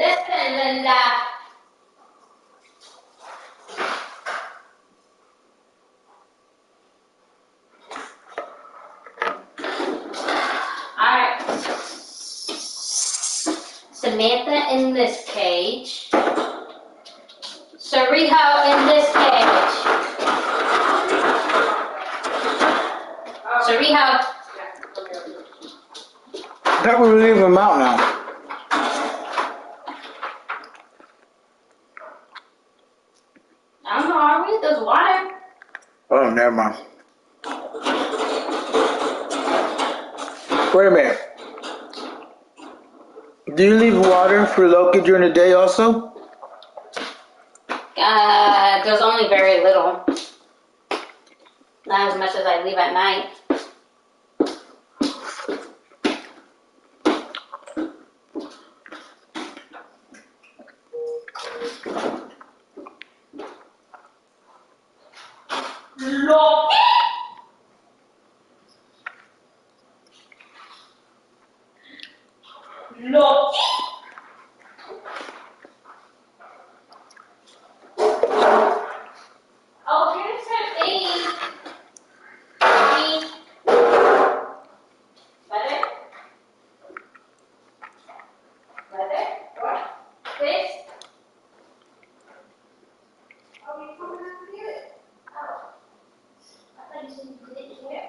Listen, Linda. Alright. Samantha in this cage. Sariho in this cage. Sariho. That would leave him out now. I don't know, are we? There's water. Oh, never mind. Wait a minute. Do you leave water for Loki during the day also? There's only very little. Not as much as I leave at night. Loki! Loki! Oh, here's her thing. Better? Better? What? This? Are we coming out to do it? Oh. I thought you said you did it here.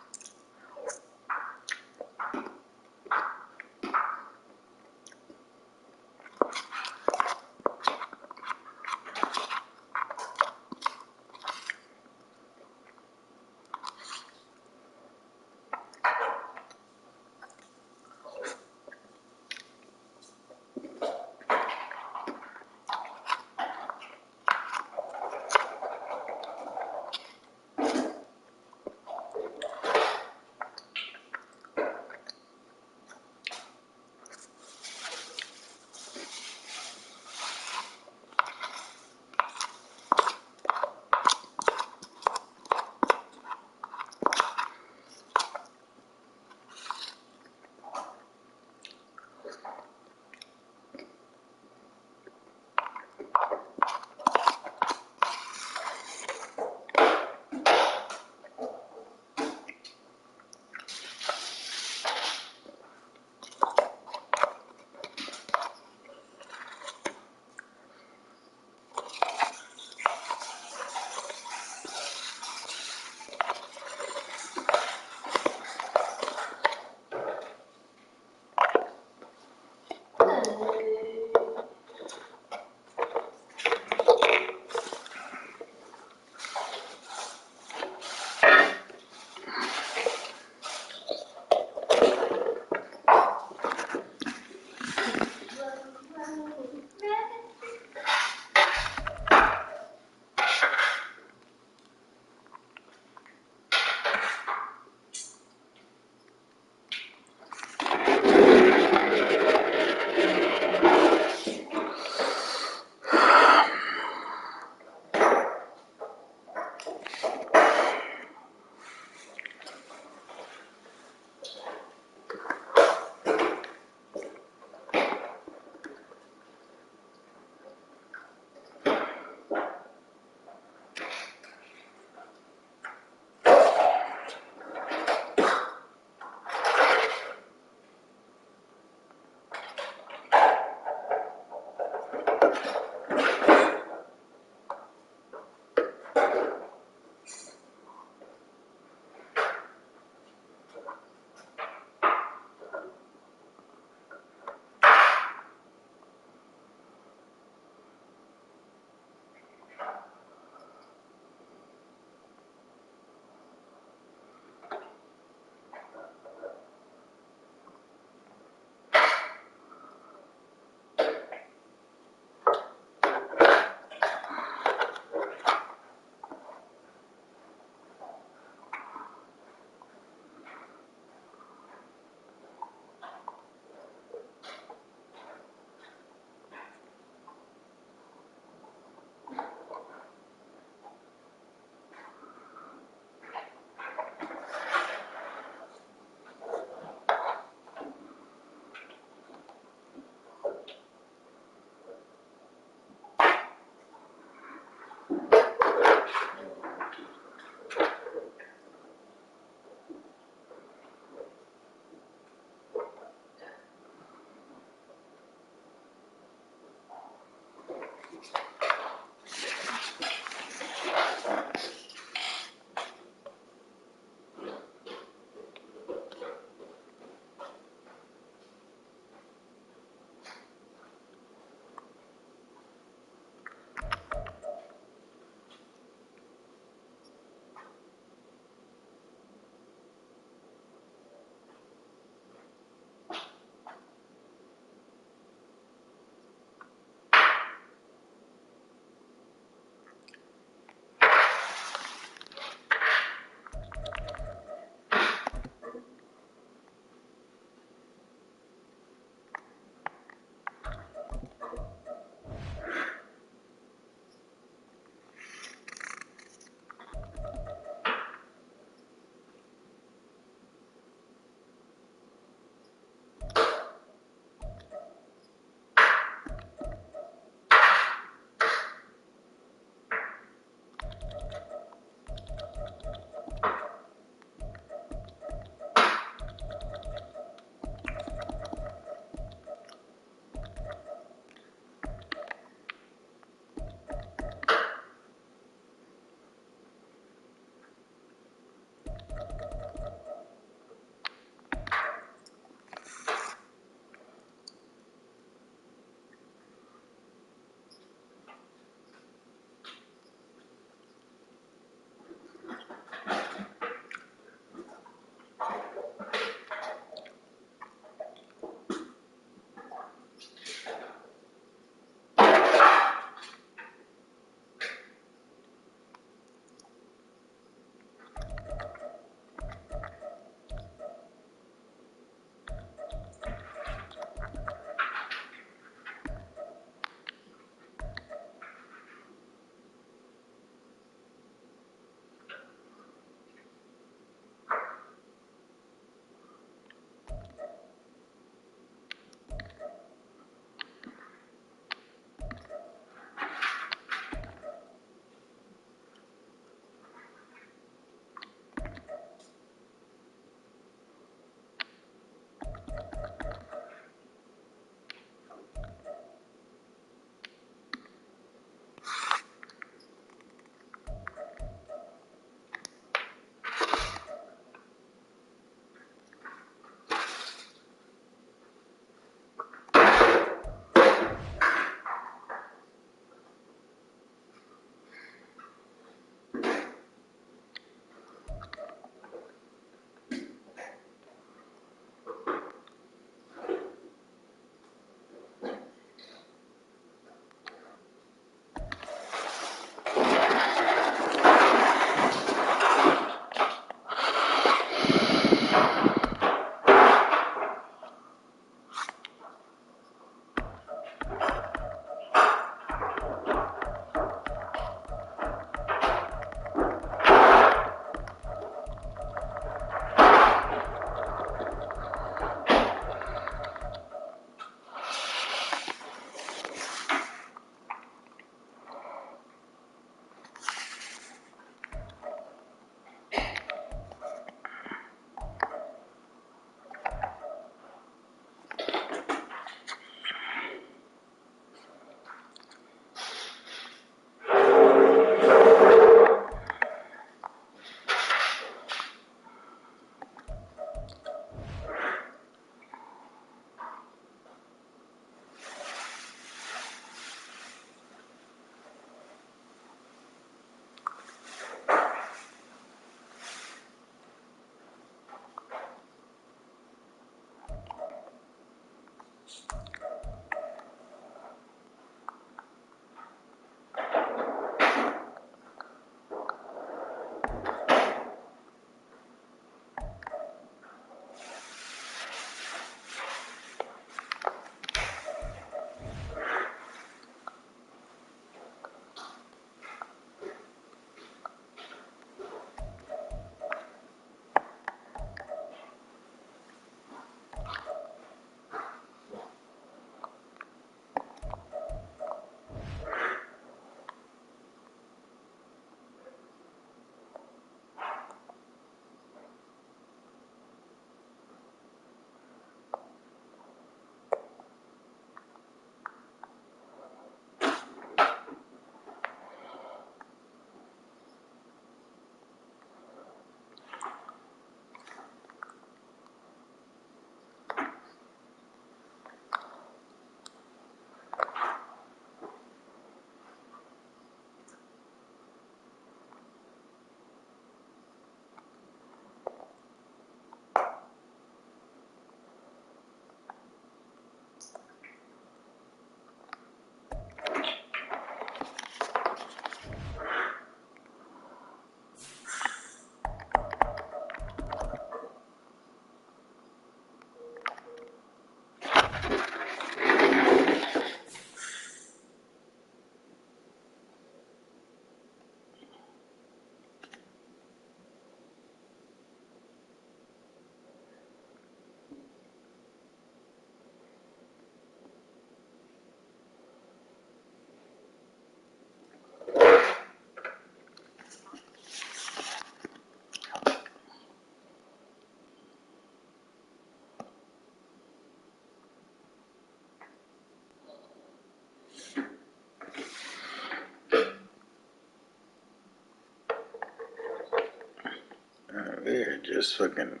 They're just fucking,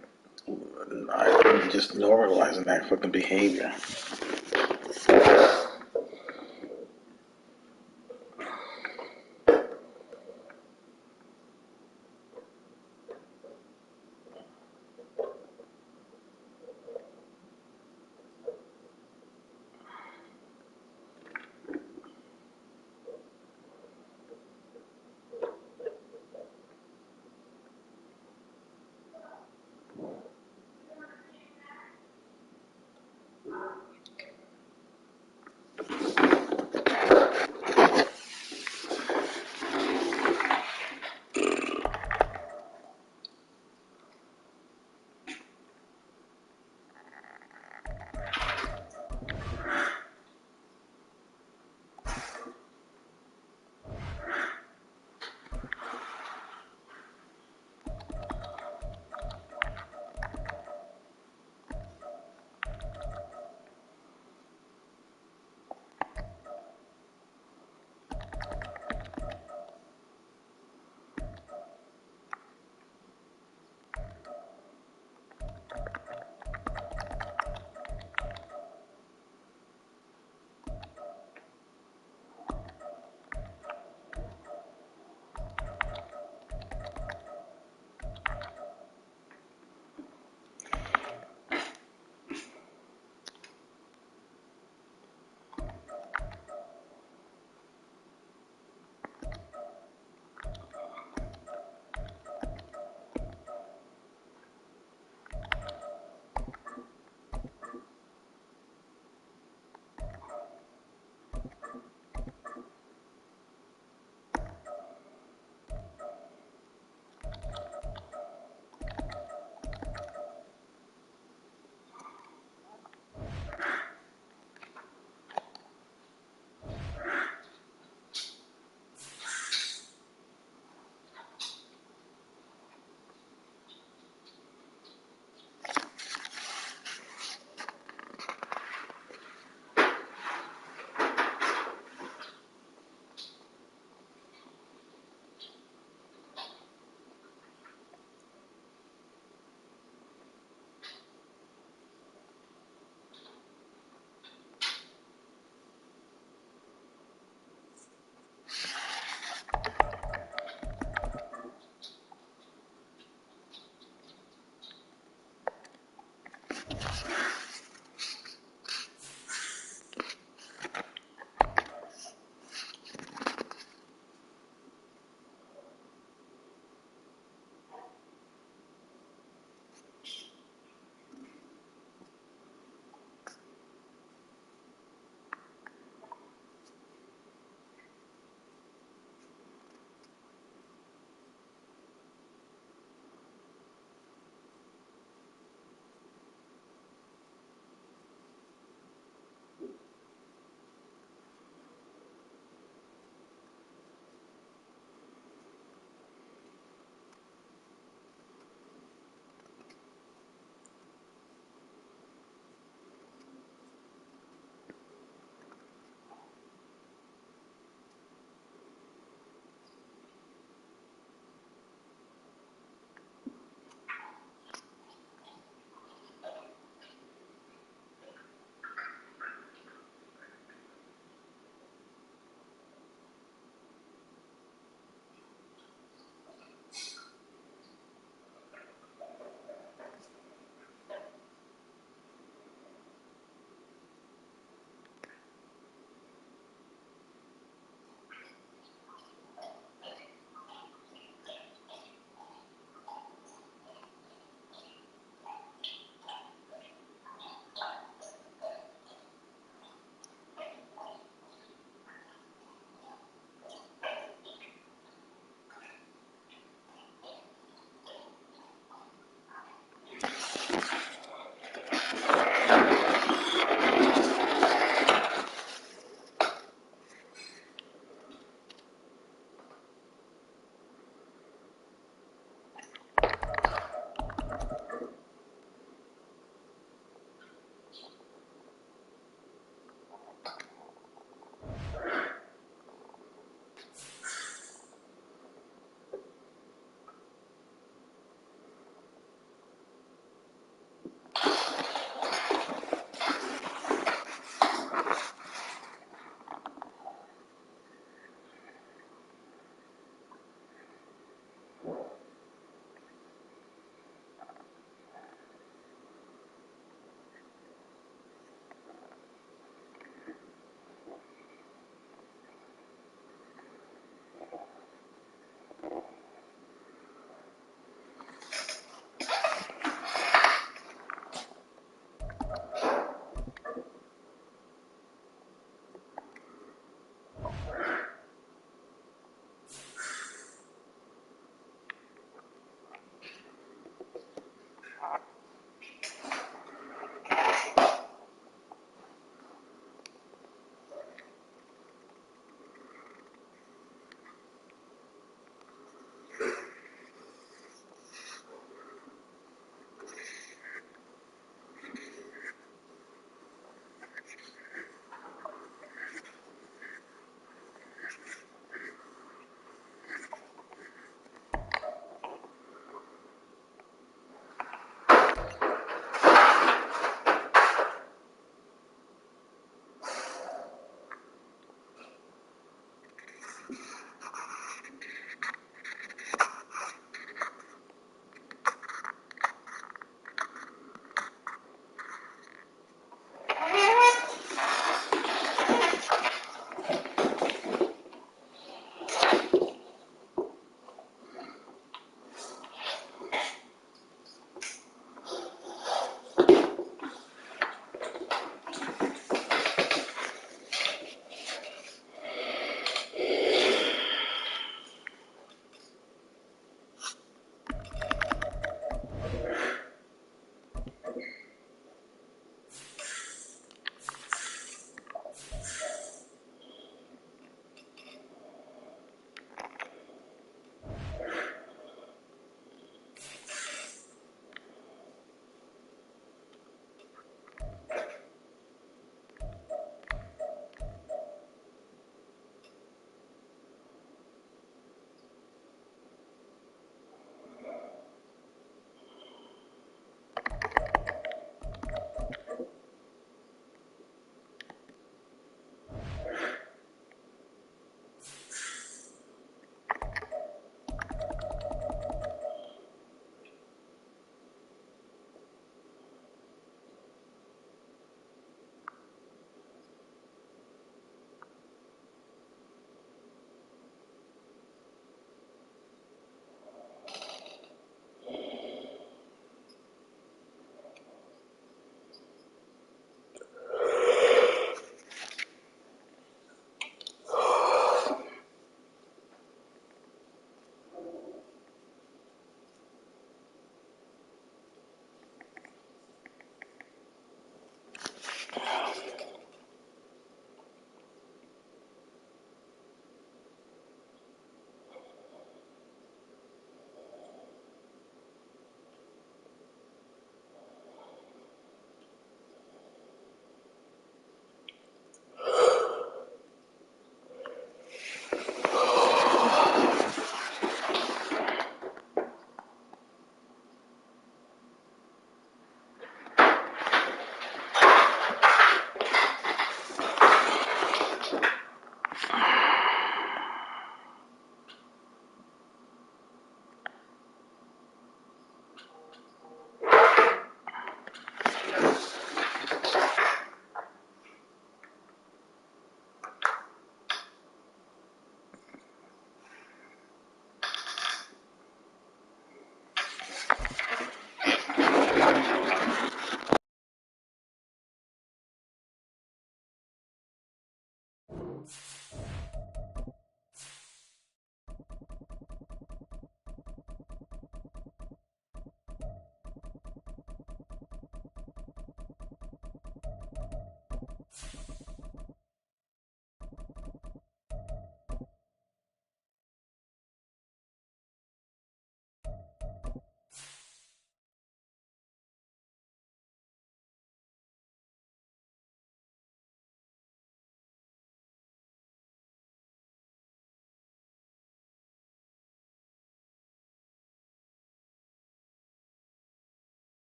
I just normalizing that fucking behavior.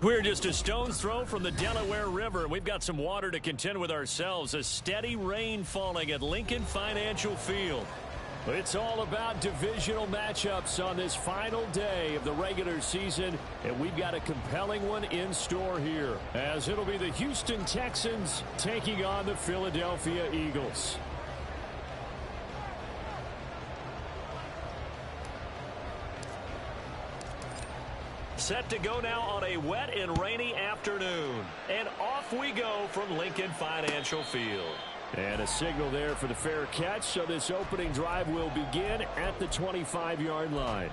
We're just a stone's throw from the Delaware River, and we've got some water to contend with ourselves. A steady rain falling at Lincoln Financial Field. It's all about divisional matchups on this final day of the regular season, and we've got a compelling one in store here, as it'll be the Houston Texans taking on the Philadelphia Eagles. Set to go now on a wet and rainy afternoon. And off we go from Lincoln Financial Field. And a signal there for the fair catch, so this opening drive will begin at the 25-yard line.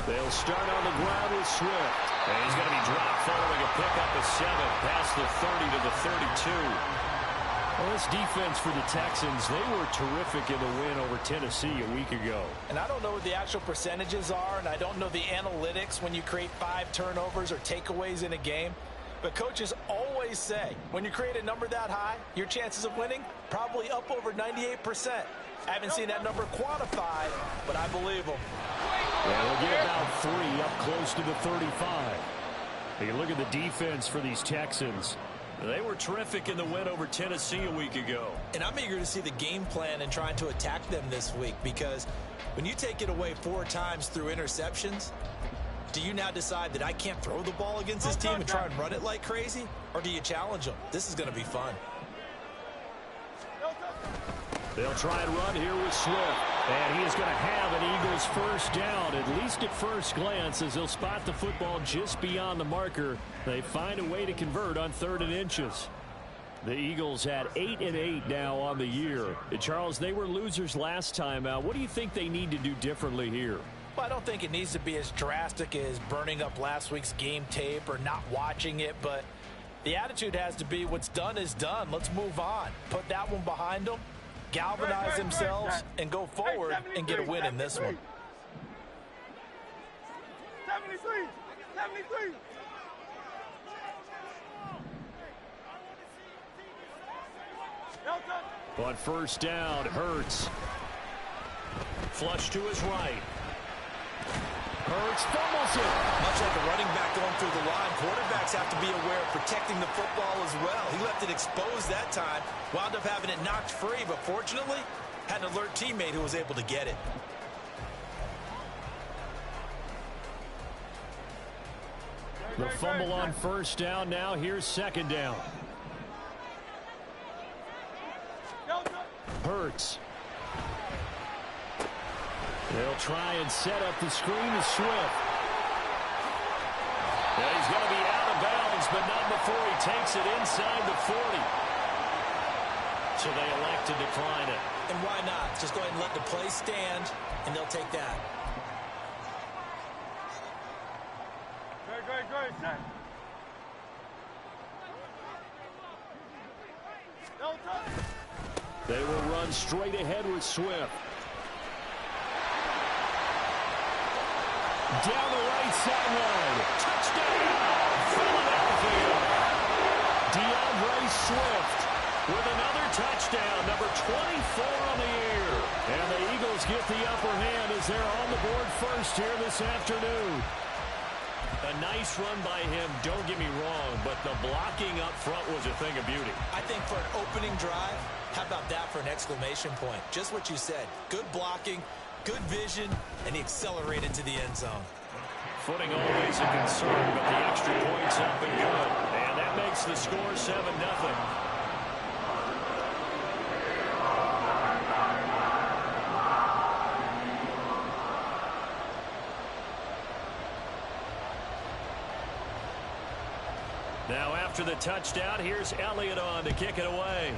They'll start on the ground with Swift. And he's going to be dropped following a pickup of 7 past the 30 to the 32. Well, this defense for the Texans, they were terrific in the win over Tennessee a week ago. And I don't know what the actual percentages are, and I don't know the analytics when you create 5 turnovers or takeaways in a game. But coaches always say, when you create a number that high, your chances of winning probably up over 98%. I haven't seen that number quantified, but I believe them. Yeah, they'll get about 3 up close to the 35. You look at the defense for these Texans. They were terrific in the win over Tennessee a week ago. And I'm eager to see the game plan and trying to attack them this week, because when you take it away 4 times through interceptions, do you now decide that I can't throw the ball against this team and try and run it like crazy? Or do you challenge them? This is going to be fun. They'll try and run here with Swift. And he is going to have an Eagles first down, at least at first glance, as they'll spot the football just beyond the marker. They find a way to convert on 3rd and inches. The Eagles had 8-8 now on the year. Charles, they were losers last time out. What do you think they need to do differently here? Well, I don't think it needs to be as drastic as burning up last week's game tape or not watching it, but the attitude has to be what's done is done. Let's move on. Put that one behind them, galvanize themselves, and go forward and get a win in this one. 73. On first down, Hurts. Flush to his right. Hurts fumbles it. Much like a running back going through the line, quarterbacks have to be aware of protecting the football as well. He left it exposed that time, wound up having it knocked free, but fortunately, had an alert teammate who was able to get it. The fumble on first down. Now here's 2nd down. Hurts. They'll try and set up the screen to Swift. Yeah, he's going to be out of bounds, but not before he takes it inside the 40. So they elect to decline it. And why not? Just go ahead and let the play stand, and they'll take that. They will run straight ahead with Swift. Down the right sideline. Touchdown, Philadelphia. DeAndre Swift with another touchdown, number 24 on the year. And the Eagles get the upper hand as they're on the board first here this afternoon. A nice run by him, don't get me wrong, but the blocking up front was a thing of beauty. I think for an opening drive, how about that for an exclamation point? Just what you said. Good blocking, good vision, and he accelerated to the end zone. Footing always a concern, but the extra point's up and good. And that makes the score 7-0. Now after the touchdown, here's Elliott on to kick it away.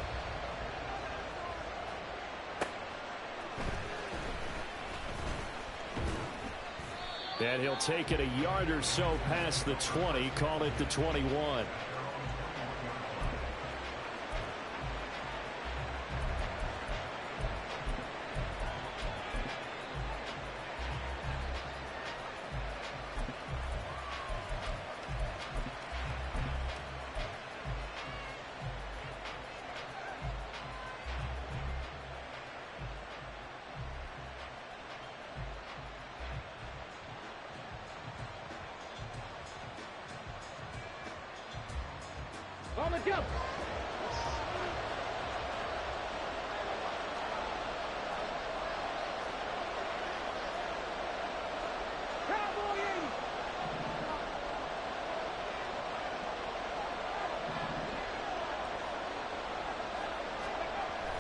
And he'll take it a yard or so past the 20, call it the 21. On the jump.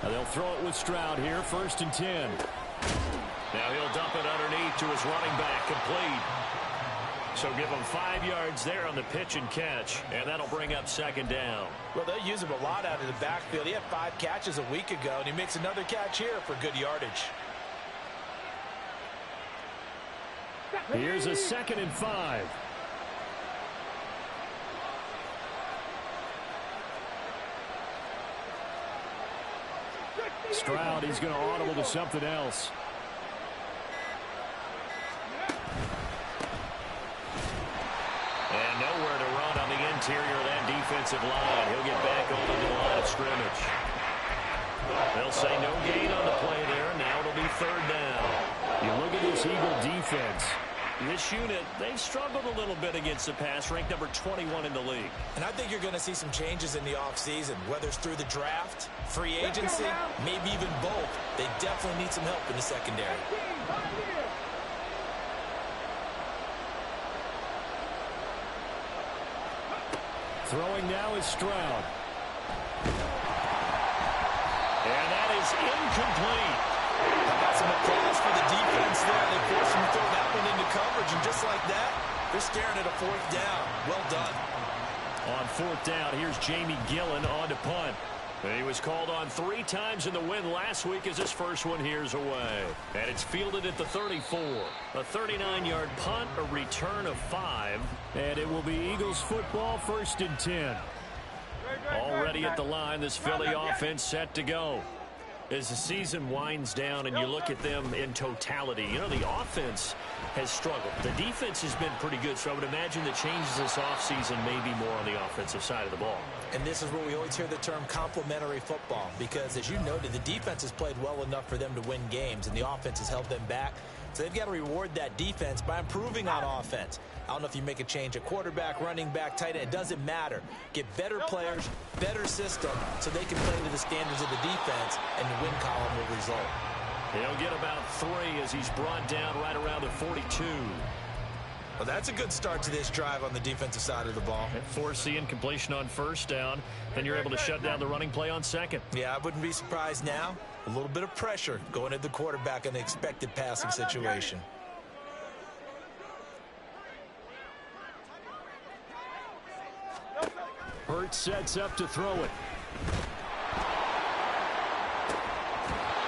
They'll throw it with Stroud here, 1st and 10. Now he'll dump it underneath to his running back, complete. So give him 5 yards there on the pitch and catch, and that'll bring up 2nd down. Well, they'll use him a lot out of the backfield. He had 5 catches a week ago, and he makes another catch here for good yardage. Here's a 2nd and 5. Stroud, he's going to audible to something else. And nowhere to run on the interior of that defensive line. He'll get back onto the line of scrimmage. They'll say no gain on the play there, and now it'll be 3rd down. You look at this Eagle defense. This unit, they've struggled a little bit against the pass, ranked number 21 in the league. And I think you're going to see some changes in the offseason, whether it's through the draft, free agency, maybe even both. They definitely need some help in the secondary. Throwing now is Stroud. And that is incomplete. I got some applause for the defense there. They forced him to throw that one into coverage, and just like that, they're staring at a 4th down. Well done. On 4th down, here's Jamie Gillen on to punt. He was called on 3 times in the win last week as his first one here's away. And it's fielded at the 34. A 39-yard punt, a return of 5. And it will be Eagles football, 1st and 10. Already at the line, this Philly offense set to go. As the season winds down and you look at them in totality, you know, the offense has struggled. The defense has been pretty good, so I would imagine the changes this offseason may be more on the offensive side of the ball. And this is where we always hear the term complementary football, because as you noted, the defense has played well enough for them to win games, and the offense has held them back. So they've got to reward that defense by improving on offense. I don't know if you make a change at quarterback, running back, tight end. It doesn't matter. Get better players, better system, so they can play to the standards of the defense, and the win column will result. He'll get about 3 as he's brought down right around the 42. Well, that's a good start to this drive on the defensive side of the ball. Force the incompletion on 1st down. Then you're able to shut down the running play on 2nd. Yeah, I wouldn't be surprised now. A little bit of pressure going at the quarterback in the expected passing situation. Hurts sets up to throw it.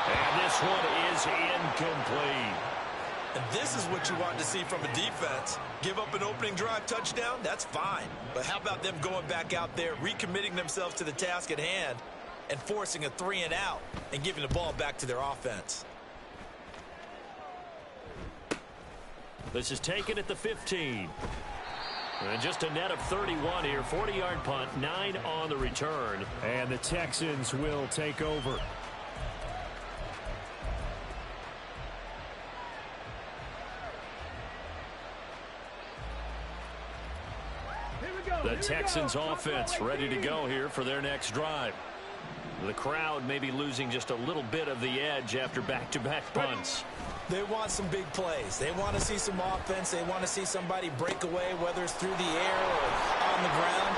And this one is incomplete. And this is what you want to see from a defense. Give up an opening drive touchdown, that's fine. But how about them going back out there, recommitting themselves to the task at hand, and forcing a 3-and-out and giving the ball back to their offense. This is taken at the 15. And just a net of 31 here. 40-yard punt, 9 on the return. And the Texans will take over. The Texans offense ready to go here for their next drive. The crowd may be losing just a little bit of the edge after back-to-back punts. They want some big plays. They want to see some offense. They want to see somebody break away, whether it's through the air or on the ground.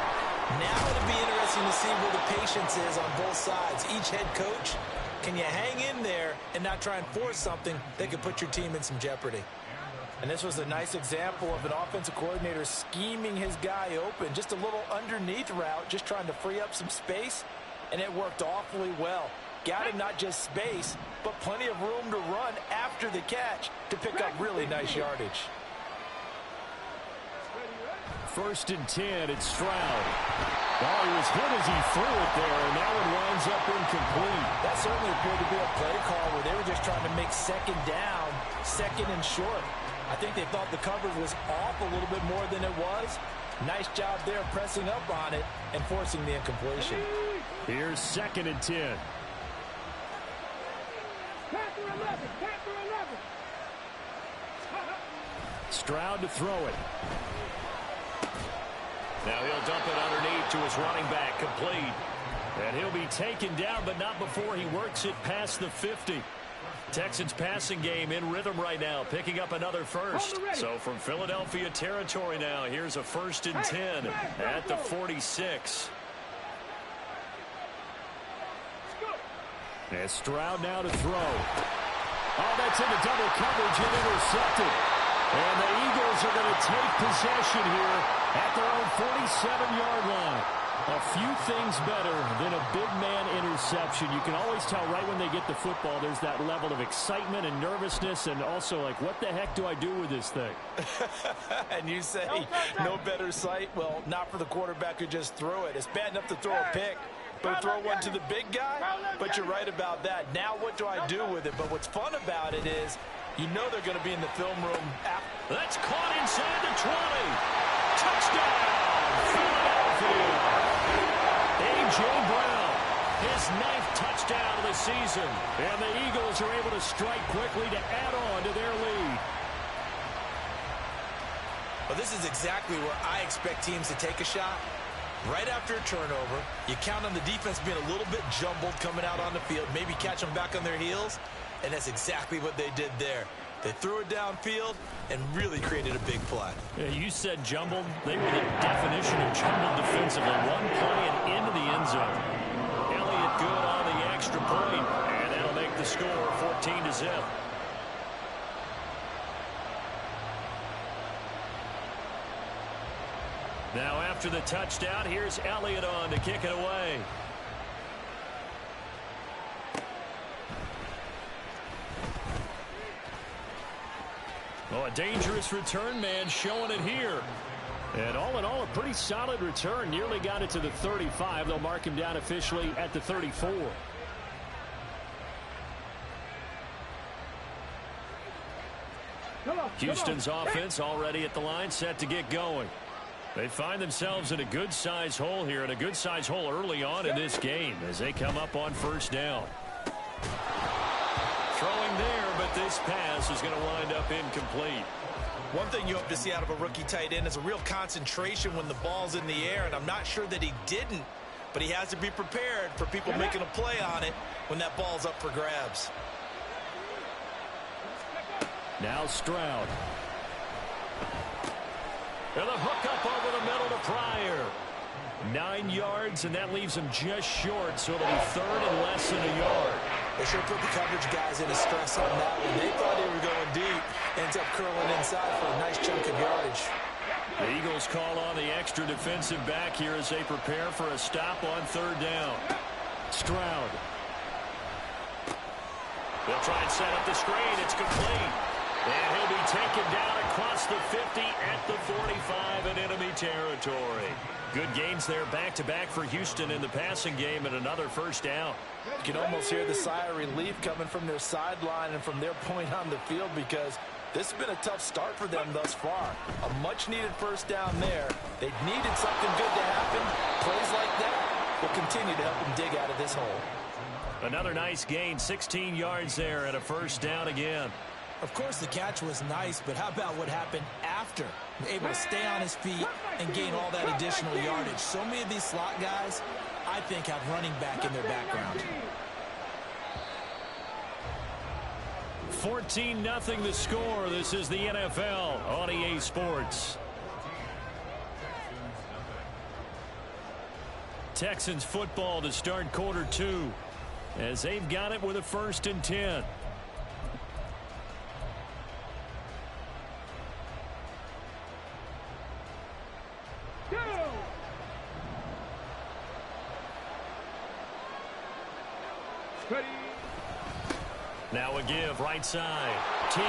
Now it'll be interesting to see where the patience is on both sides. Each head coach, can you hang in there and not try and force something that could put your team in some jeopardy? And this was a nice example of an offensive coordinator scheming his guy open. Just a little underneath route, just trying to free up some space, and it worked awfully well. Got him not just space, but plenty of room to run after the catch to pick up really nice yardage. 1st and 10, it's Stroud. Oh, he was hit as he threw it there, and that one winds up incomplete. That certainly appeared to be a play call where they were just trying to make 2nd down, 2nd and short. I think they thought the coverage was off a little bit more than it was. Nice job there pressing up on it and forcing the incompletion. Here's 2nd and 10. Stroud to throw it. Now he'll dump it underneath to his running back, complete. And he'll be taken down, but not before he works it past the 50. Texans passing game in rhythm right now, picking up another first. So from Philadelphia territory now, here's a 1st and 10 at the 46. And Stroud now to throw. Oh, that's into double coverage and intercepted. And the Eagles are going to take possession here at their own 47-yard line. A few things better than a big man interception. You can always tell right when they get the football, there's that level of excitement and nervousness, and also like, what the heck do I do with this thing? And you say, no better sight? Well, not for the quarterback who just threw it. It's bad enough to throw a pick, but throw one to the big guy? But you're right about that. Now what do I do with it? But what's fun about it is, you know they're going to be in the film room after. That's caught inside the 20. Touchdown, Philadelphia. A.J. Brown, his 9th touchdown of the season. And the Eagles are able to strike quickly to add on to their lead. Well, this is exactly where I expect teams to take a shot. Right after a turnover, you count on the defense being a little bit jumbled coming out on the field, maybe catch them back on their heels, and that's exactly what they did there. They threw it downfield and really created a big play. Yeah, you said jumbled. They were the definition of jumbled defensively. One play and into the end zone. Elliott good on the extra point, and that'll make the score 14-0. Now after the touchdown, here's Elliott on to kick it away. Oh, a dangerous return man showing it here. And all in all, a pretty solid return. Nearly got it to the 35. They'll mark him down officially at the 34. Houston's offense already at the line, set to get going. They find themselves in a good-sized hole here, and a good-sized hole early on in this game as they come up on 1st down. Throwing there, but this pass is going to wind up incomplete. One thing you hope to see out of a rookie tight end is a real concentration when the ball's in the air, and I'm not sure that he didn't, but he has to be prepared for people making a play on it when that ball's up for grabs. Now Stroud. And a hook up over the middle to Pryor. 9 yards, and that leaves him just short, so it'll be 3rd and less than a yard. They sure put the coverage guys into stress on that one. They thought they were going deep. Ends up curling inside for a nice chunk of yardage. The Eagles call on the extra defensive back here as they prepare for a stop on 3rd down. Stroud. They'll try and set up the screen. It's complete. And he'll be taken down across the 50 at the 45 in enemy territory. Good gains there back-to-back for Houston in the passing game and another 1st down. You can almost hear the sigh of relief coming from their sideline and from their point on the field because this has been a tough start for them thus far. A much-needed 1st down there. They needed something good to happen. Plays like that will continue to help them dig out of this hole. Another nice gain, 16 yards there and a 1st down again. Of course, the catch was nice, but how about what happened after? Able to stay on his feet and gain all that additional yardage. So many of these slot guys, I think, have running back in their background. 14-0 the score. This is the NFL on EA Sports. Texans football to start quarter 2 as they've got it with a 1st and 10. Now a give, right side. T.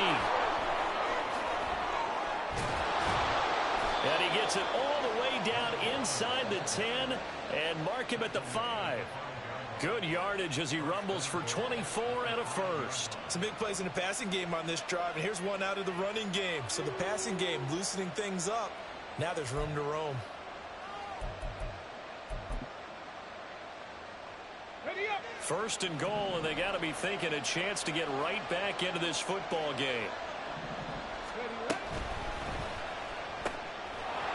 And he gets it all the way down inside the 10 and mark him at the 5. Good yardage as he rumbles for 24 and a 1st. Some big plays in the passing game on this drive, and here's one out of the running game. So the passing game loosening things up. Now there's room to roam. 1st and goal, and they got to be thinking a chance to get right back into this football game.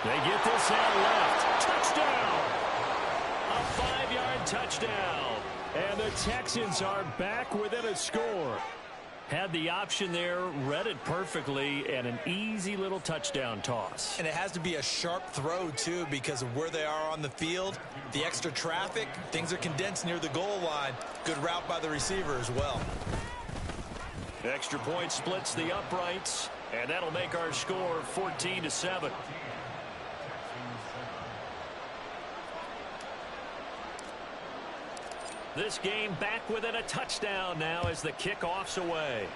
They get this out left. touchdown. And the Texans are back within a score. Had the option there, read it perfectly, and an easy little touchdown toss. And it has to be a sharp throw, too, because of where they are on the field. The extra traffic, things are condensed near the goal line. Good route by the receiver as well. Extra point splits the uprights, and that'll make our score 14-7. This game back within a touchdown now as the kickoff's away.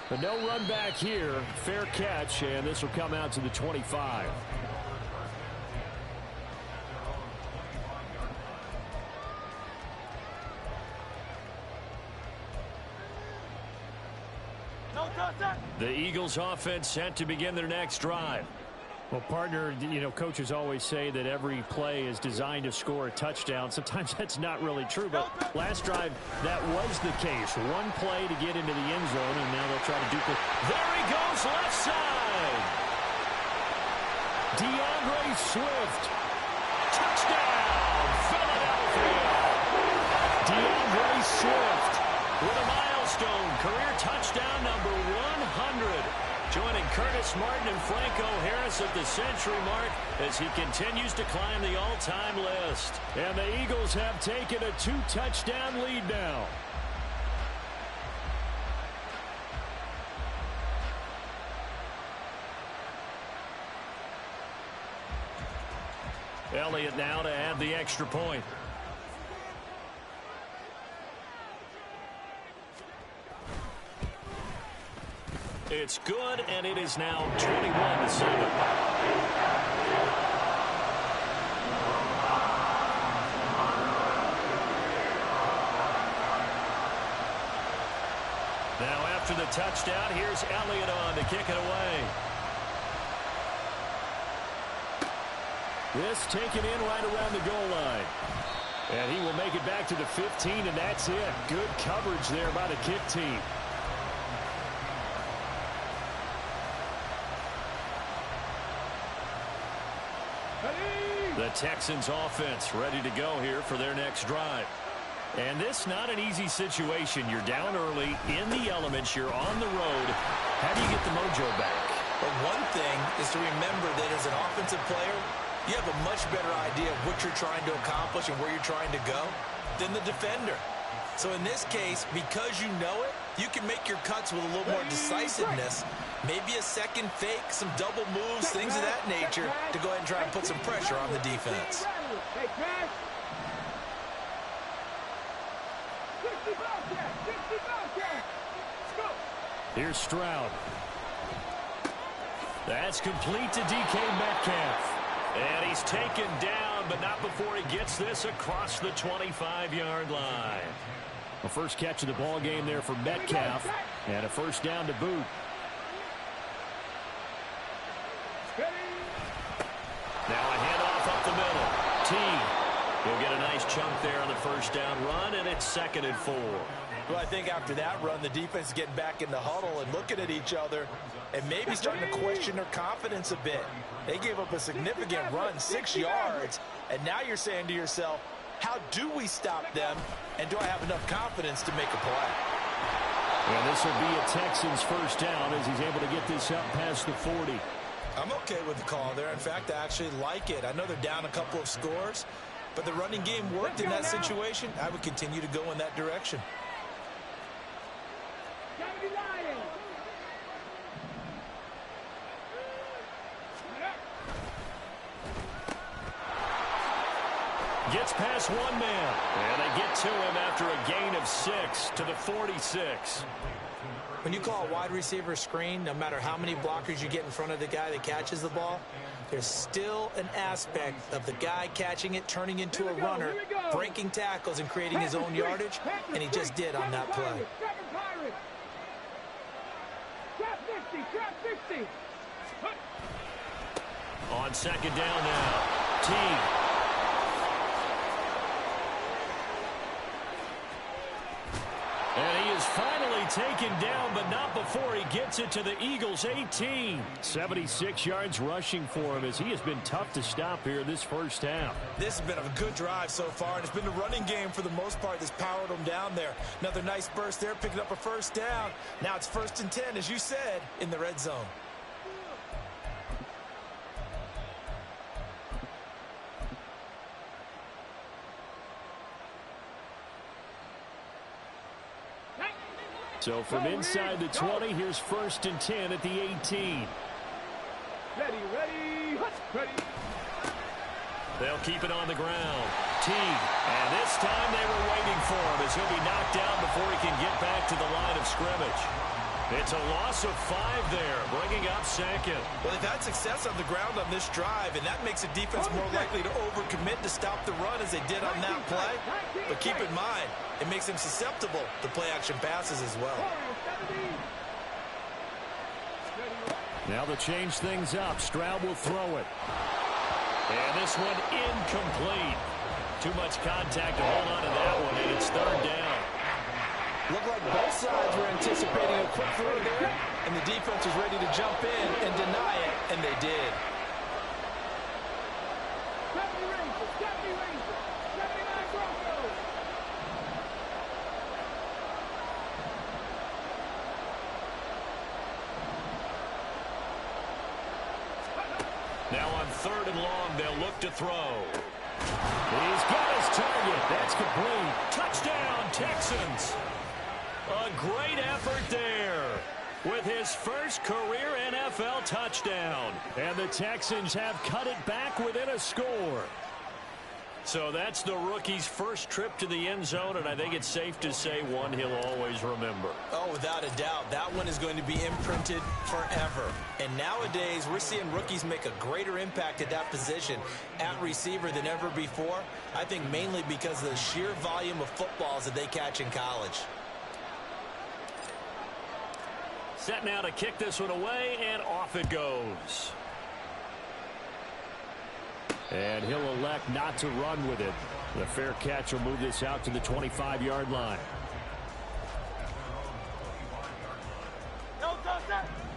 But no run back here. Fair catch, and this will come out to the 25. The Eagles offense set to begin their next drive. Well, partner, you know, coaches always say that every play is designed to score a touchdown. Sometimes that's not really true, but last drive, that was the case. One play to get into the end zone, and now they'll try to duplicate. There he goes, left side. Swift. Touchdown, Philadelphia. Swift with a milestone career touchdown number 100. Joining Curtis Martin and Franco Harris at the century mark as he continues to climb the all-time list. And the Eagles have taken a 2-touchdown lead now. Elliott now to add the extra point. It's good, and it is now 21-7. Now after the touchdown, here's Elliott on to kick it away. This taken in right around the goal line. And he will make it back to the 15, and that's it. Good coverage there by the kick team. The Texans offense ready to go here for their next drive. And this not an easy situation. You're down early, in the elements, you're on the road. How do you get the mojo back? But one thing is to remember that as an offensive player, you have a much better idea of what you're trying to accomplish and where you're trying to go than the defender. So in this case, because you know it, you can make your cuts with a little more decisiveness. Maybe a second fake, some double moves, things of that nature to go ahead and try and put some pressure on the defense. Here's Stroud. That's complete to DK Metcalf. And he's taken down, but not before he gets this across the 25-yard line. The first catch of the ball game there for Metcalf, and a first down to boot. Now a handoff up the middle. T will get a nice chunk there on the first down run, and it's 2nd and 4. Well, I think after that run, the defense is getting back in the huddle and looking at each other and maybe starting to question their confidence a bit. They gave up a significant run, 6 yards, and now you're saying to yourself, how do we stop them, and do I have enough confidence to make a play? And this will be a Texans first down as he's able to get this up past the 40. I'm okay with the call there. In fact, I actually like it. I know they're down a couple of scores, but the running game worked in that situation. I would continue to go in that direction. Gets past one man, and they get to him after a gain of 6 to the 46. When you call a wide receiver screen, no matter how many blockers you get in front of the guy that catches the ball, there's still an aspect of the guy catching it, turning into a runner, breaking tackles and creating his own yardage, and he just did on that play. On 2nd down now, T. And he is finally taken down, but not before he gets it to the Eagles' 18. 76 yards rushing for him as he has been tough to stop here this first half. This has been a good drive so far, and it's been the running game for the most part that's powered him down there. Another nice burst there, picking up a first down. Now it's 1st and 10, as you said, in the red zone. So from inside the 20, here's 1st and 10 at the 18. Ready. They'll keep it on the ground. And this time they were waiting for him as he'll be knocked down before he can get back to the line of scrimmage. It's a loss of 5 there, bringing up 2nd. Well, they've had success on the ground on this drive, and that makes a defense more likely to overcommit to stop the run as they did on that play. But keep in mind, it makes them susceptible to play-action passes as well. Now they'll change things up. Stroud will throw it. And this one incomplete. Too much contact to hold on to that one, and it's 3rd down. Looked like both sides were anticipating a quick throw there, and the defense was ready to jump in and deny it, and they did. Now on 3rd and long, they'll look to throw. He's got his target. That's complete. Touchdown, Texans. A great effort there with his first career NFL touchdown. And the Texans have cut it back within a score. So that's the rookie's first trip to the end zone, and I think it's safe to say one he'll always remember. Oh, without a doubt. That one is going to be imprinted forever. And nowadays, we're seeing rookies make a greater impact at that position at receiver than ever before. I think mainly because of the sheer volume of footballs that they catch in college. Set now to kick this one away, and off it goes. And he'll elect not to run with it. The fair catch will move this out to the 25-yard line.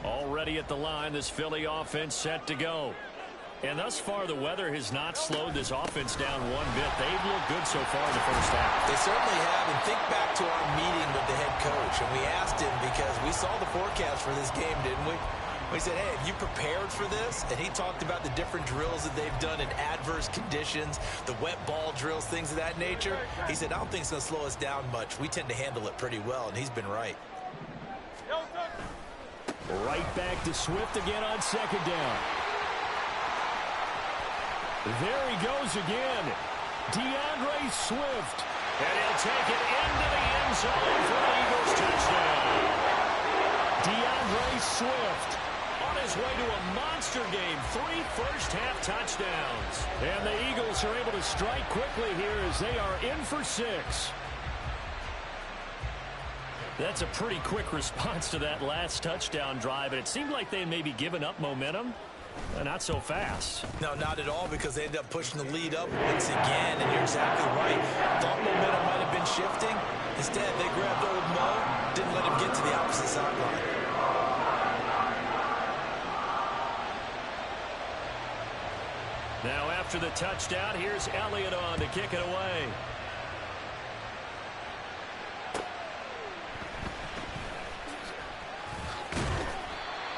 Already at the line, this Philly offense set to go. And thus far, the weather has not slowed this offense down one bit. They've looked good so far in the first half. They certainly have. And think back to our meeting with the head coach. And we asked him because we saw the forecast for this game, didn't we? We said, hey, have you prepared for this? And he talked about the different drills that they've done in adverse conditions, the wet ball drills, things of that nature. He said, I don't think it's going to slow us down much. We tend to handle it pretty well, and he's been right. Right back to Swift again on 2nd down. There he goes again. DeAndre Swift. And he'll take it into the end zone for an Eagles touchdown. DeAndre Swift on his way to a monster game. 3 first-half touchdowns. And the Eagles are able to strike quickly here as they are in for 6. That's a pretty quick response to that last touchdown drive. And it seemed like they may be giving up momentum. Not so fast. No, not at all, because they ended up pushing the lead up once again, and you're exactly right. Thought momentum might have been shifting. Instead, they grabbed old Mo, didn't let him get to the opposite sideline. Now after the touchdown, here's Elliott on to kick it away.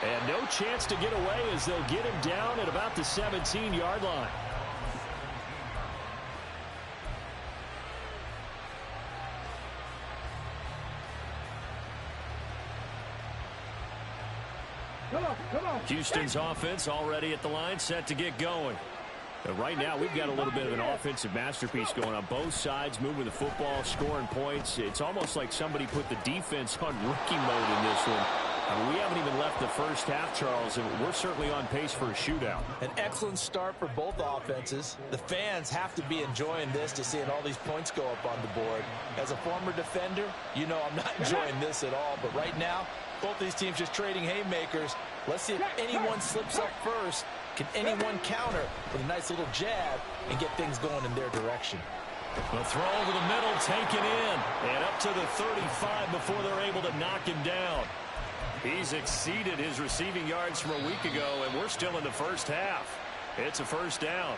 And no chance to get away as they'll get him down at about the 17-yard line. Come on. Houston's offense already at the line, set to get going. But right now, we've got a little bit of an offensive masterpiece going on. Both sides moving the football, scoring points. It's almost like somebody put the defense on rookie mode in this one. I mean, we haven't even left the first half, Charles, and we're certainly on pace for a shootout. An excellent start for both offenses. The fans have to be enjoying this to seeing all these points go up on the board. As a former defender, you know I'm not enjoying this at all. But right now, both these teams just trading haymakers. Let's see if anyone slips up first. Can anyone counter with a nice little jab and get things going in their direction? The throw over the middle taken in. And up to the 35 before they're able to knock him down. He's exceeded his receiving yards from a week ago, and we're still in the first half. It's a first down.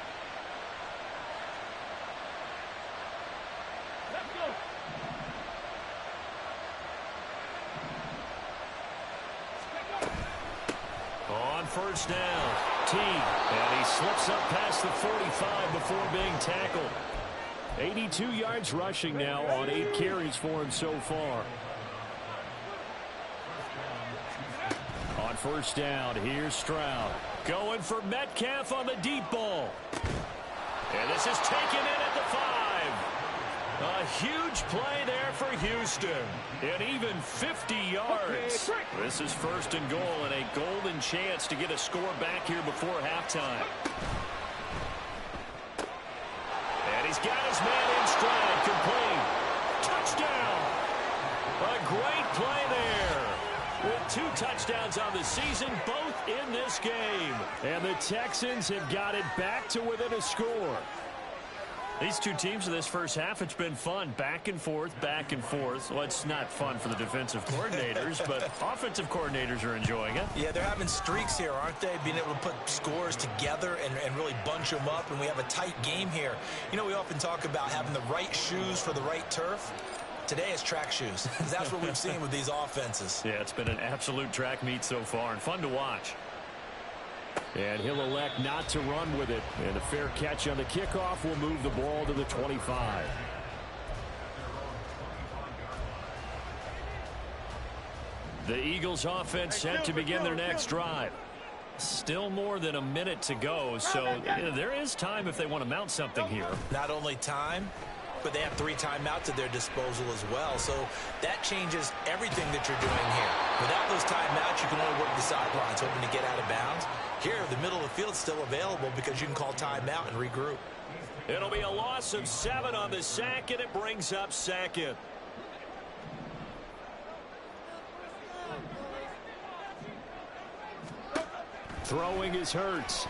On first down, T, and he slips up past the 45 before being tackled. 82 yards rushing now on 8 carries for him so far. On first down, here's Stroud. Going for Metcalf on the deep ball. And this is taken in at the 5. A huge play there for Houston. And even 50 yards. This is first and goal and a golden chance to get a score back here before halftime. And he's got his man in stride, complete. Touchdown. A great play there. With 2 touchdowns on the season, both in this game. And the Texans have got it back to within a score. These two teams in this first half, it's been fun. Back and forth, back and forth. Well, it's not fun for the defensive coordinators, but offensive coordinators are enjoying it. Yeah, they're having streaks here, aren't they? Being able to put scores together and really bunch them up, and we have a tight game here. You know, we often talk about having the right shoes for the right turf. Today it's track shoes. That's what we've seen with these offenses. Yeah, it's been an absolute track meet so far and fun to watch. And he'll elect not to run with it. And a fair catch on the kickoff will move the ball to the 25. The Eagles offense set to begin their next drive. Still more than a minute to go, so there is time if they want to mount something here. Not only time, but they have 3 timeouts at their disposal as well. So that changes everything that you're doing here. Without those timeouts, you can only work the sidelines, hoping to get out of bounds. Here, the middle of the field is still available because you can call timeout and regroup. It'll be a loss of 7 on the sack, and it brings up second. Throwing is Hurts.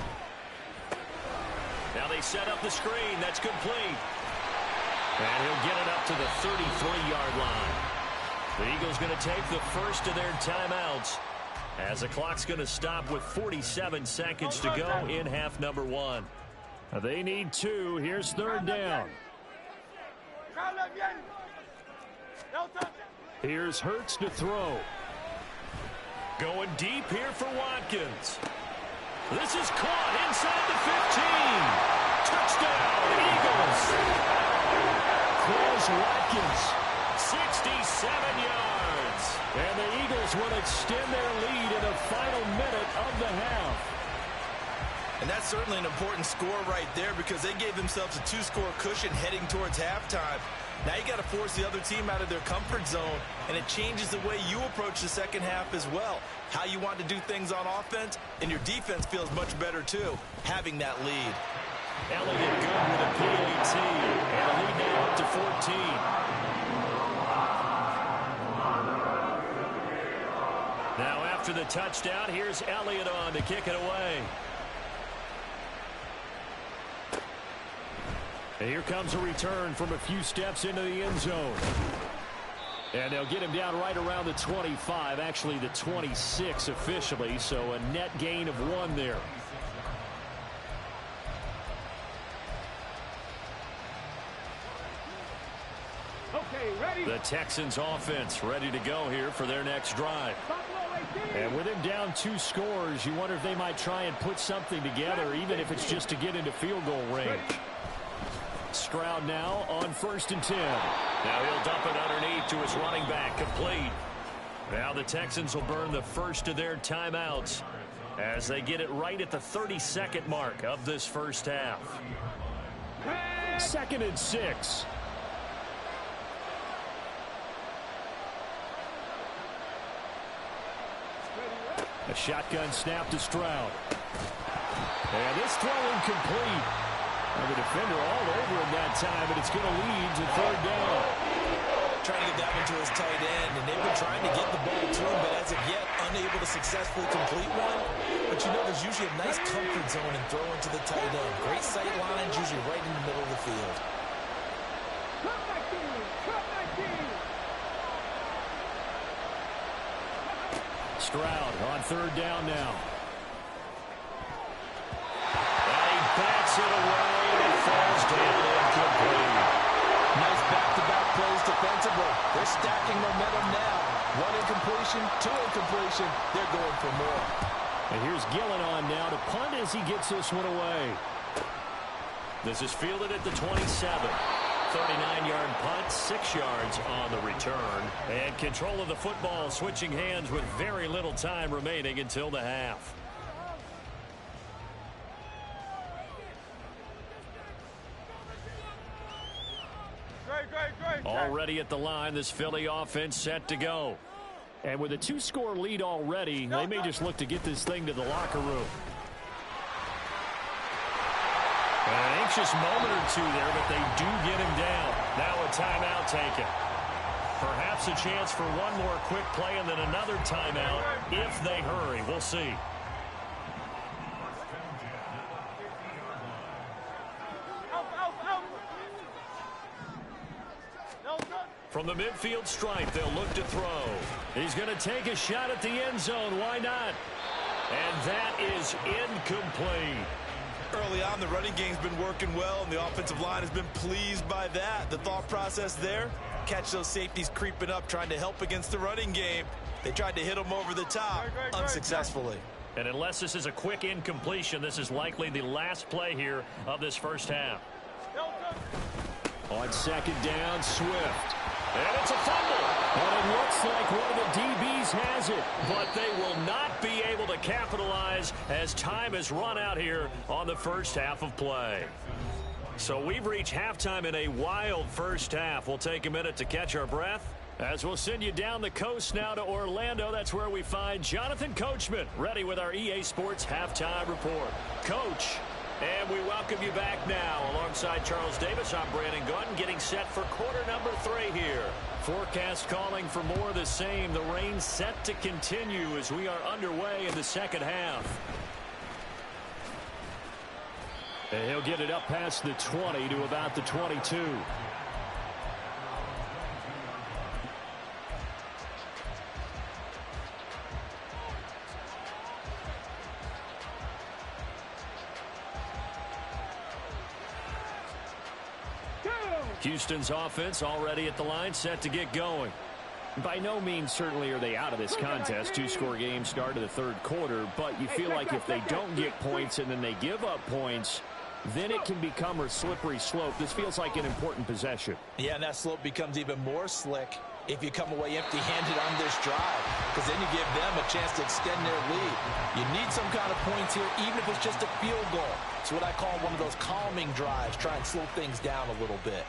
Now they set up the screen. That's complete. And he'll get it up to the 33-yard line. The Eagles going to take the first of their timeouts as the clock's going to stop with 47 seconds to go in half number 1. They need 2. Here's third down. Here's Hurts to throw. Going deep here for Watkins. This is caught inside the 15. Touchdown, Eagles. Chris Watkins, 67 yards. And the Eagles will extend their lead in the final minute of the half. And that's certainly an important score right there because they gave themselves a 2-score cushion heading towards halftime. Now you got to force the other team out of their comfort zone, and it changes the way you approach the second half as well. How you want to do things on offense, and your defense feels much better too, having that lead. Elliott good with a PAT, and a lead now up to 14. Now after the touchdown, here's Elliott on to kick it away. And here comes a return from a few steps into the end zone. And they'll get him down right around the 25, actually the 26 officially, so a net gain of 1 there. Okay, ready? The Texans offense ready to go here for their next drive. And with him down 2 scores, you wonder if they might try and put something together, even if it's just to get into field goal range. Stroud now on 1st and 10. Now he'll dump it underneath to his running back, complete. Now the Texans will burn the first of their timeouts as they get it right at the 32nd mark of this first half. 2nd and 6. A shotgun snap to Stroud. And this throw incomplete. And the defender all over him that time, but it's going to lead to 3rd down. Trying to get that one to his tight end, and they've been trying to get the ball to him, but as of yet, unable to successfully complete one. But you know, there's usually a nice comfort zone in throwing to the tight end. Great sight lines, usually right in the middle of the field. Stroud on third down now. And he backs it away and it falls down incomplete. Nice back-to-back plays defensively. They're stacking momentum now. One incompletion, two incompletion. They're going for more. And here's Gillen on now to punt as he gets this one away. This is fielded at the 27. 39-yard punt, 6 yards on the return. And control of the football switching hands with very little time remaining until the half. Already at the line, this Philly offense set to go. And with a 2-score lead already, they may just look to get this thing to the locker room. An anxious moment or two there, but they do get him down. Now a timeout taken. Perhaps a chance for one more quick play and then another timeout if they hurry. We'll see. From the midfield stripe, they'll look to throw. He's going to take a shot at the end zone. Why not? And that is incomplete. Early on, the running game's been working well, and the offensive line has been pleased by that. The thought process there, catch those safeties creeping up, trying to help against the running game. They tried to hit them over the top, unsuccessfully. And unless this is a quick incompletion, this is likely the last play here of this first half. On second down, Swift. And it's a fumble. And it looks like one of the DBs has it. But they will not be able to capitalize as time has run out here on the first half of play. So we've reached halftime in a wild first half. We'll take a minute to catch our breath as we'll send you down the coast now to Orlando. That's where we find Jonathan Coachman ready with our EA Sports Halftime Report. Coach. And we welcome you back now. Alongside Charles Davis, I'm Brandon Gunn, getting set for quarter number 3 here. Forecast calling for more of the same. The rain set to continue as we are underway in the second half. And he'll get it up past the 20 to about the 22. Houston's offense already at the line, set to get going. By no means certainly are they out of this contest. 2-score game start of the third quarter, but you feel like if they don't get points and then they give up points, then it can become a slippery slope. This feels like an important possession. Yeah, and that slope becomes even more slick if you come away empty-handed on this drive, because then you give them a chance to extend their lead. You need some kind of points here, even if it's just a field goal. It's what I call one of those calming drives. Try and slow things down a little bit.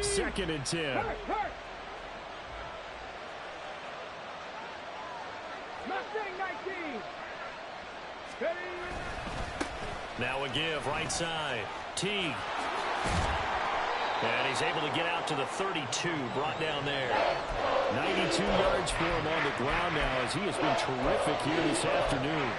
Second and 10. Now a give, right side. Teague. And he's able to get out to the 32, brought down there. 92 yards for him on the ground now as he has been terrific here this afternoon.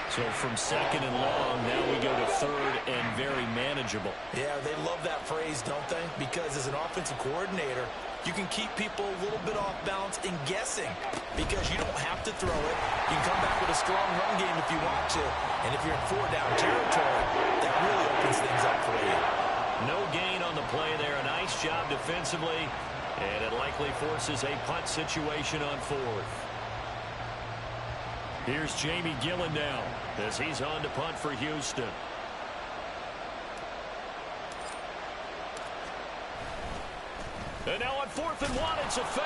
So from second and long, now we go to third and very manageable. Yeah, they love that phrase, don't they? Because as an offensive coordinator, you can keep people a little bit off balance and guessing because you don't have to throw it. You can come back with a strong run game if you want to. And if you're in 4-down territory, that really opens things up for you. No gain on the play there. A nice job defensively. And it likely forces a punt situation on fourth. Here's Jamie Gillen now as he's on to punt for Houston. And now on 4th and 1, it's a fake.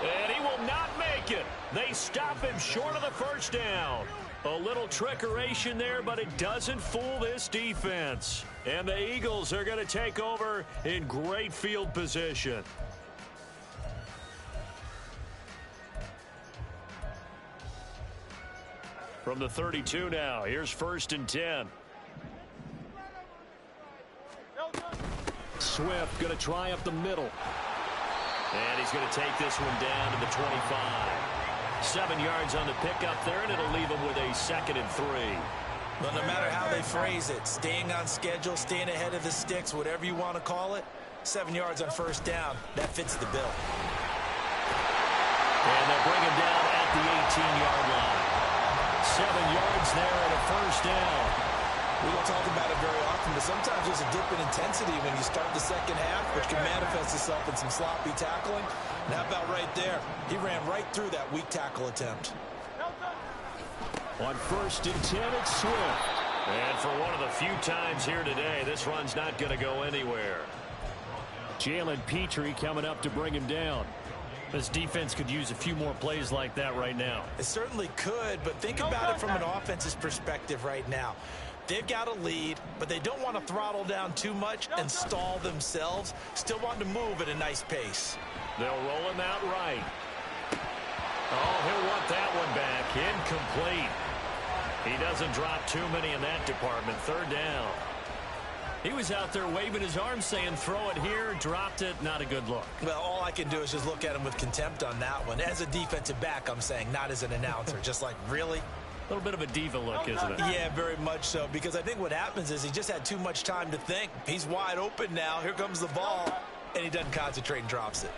And he will not make it. They stop him short of the first down. A little trickeration there, but it doesn't fool this defense. And the Eagles are going to take over in great field position. From the 32 now, here's 1st and 10. Swift going to try up the middle. And he's going to take this one down to the 25. 7 yards on the pickup there, and it'll leave him with a 2nd and 3. Well, no matter how they phrase it, staying on schedule, staying ahead of the sticks, whatever you want to call it, 7 yards on first down, that fits the bill. And they'll bring him down at the 18-yard line. 7 yards there and a first down. We don't talk about it very often, but sometimes there's a dip in intensity when you start the second half, which can manifest itself in some sloppy tackling. And how about right there? He ran right through that weak tackle attempt. On 1st and 10, it's Swift. And for one of the few times here today, this run's not going to go anywhere. Jalen Petrie coming up to bring him down. This defense could use a few more plays like that right now. It certainly could, but think about it from an offense's perspective right now. They've got a lead, but they don't want to throttle down too much and stall themselves. Still want to move at a nice pace. They'll roll him out right. Oh, he'll want that one back. Incomplete. He doesn't drop too many in that department. 3rd down. He was out there waving his arms saying, throw it here, dropped it. Not a good look. Well, all I can do is just look at him with contempt on that one. As a defensive back, I'm saying, not as an announcer. Just like, really? A little bit of a diva look, isn't it? Yeah, very much so, because I think what happens is he just had too much time to think. He's wide open now. Here comes the ball, and he doesn't concentrate and drops it.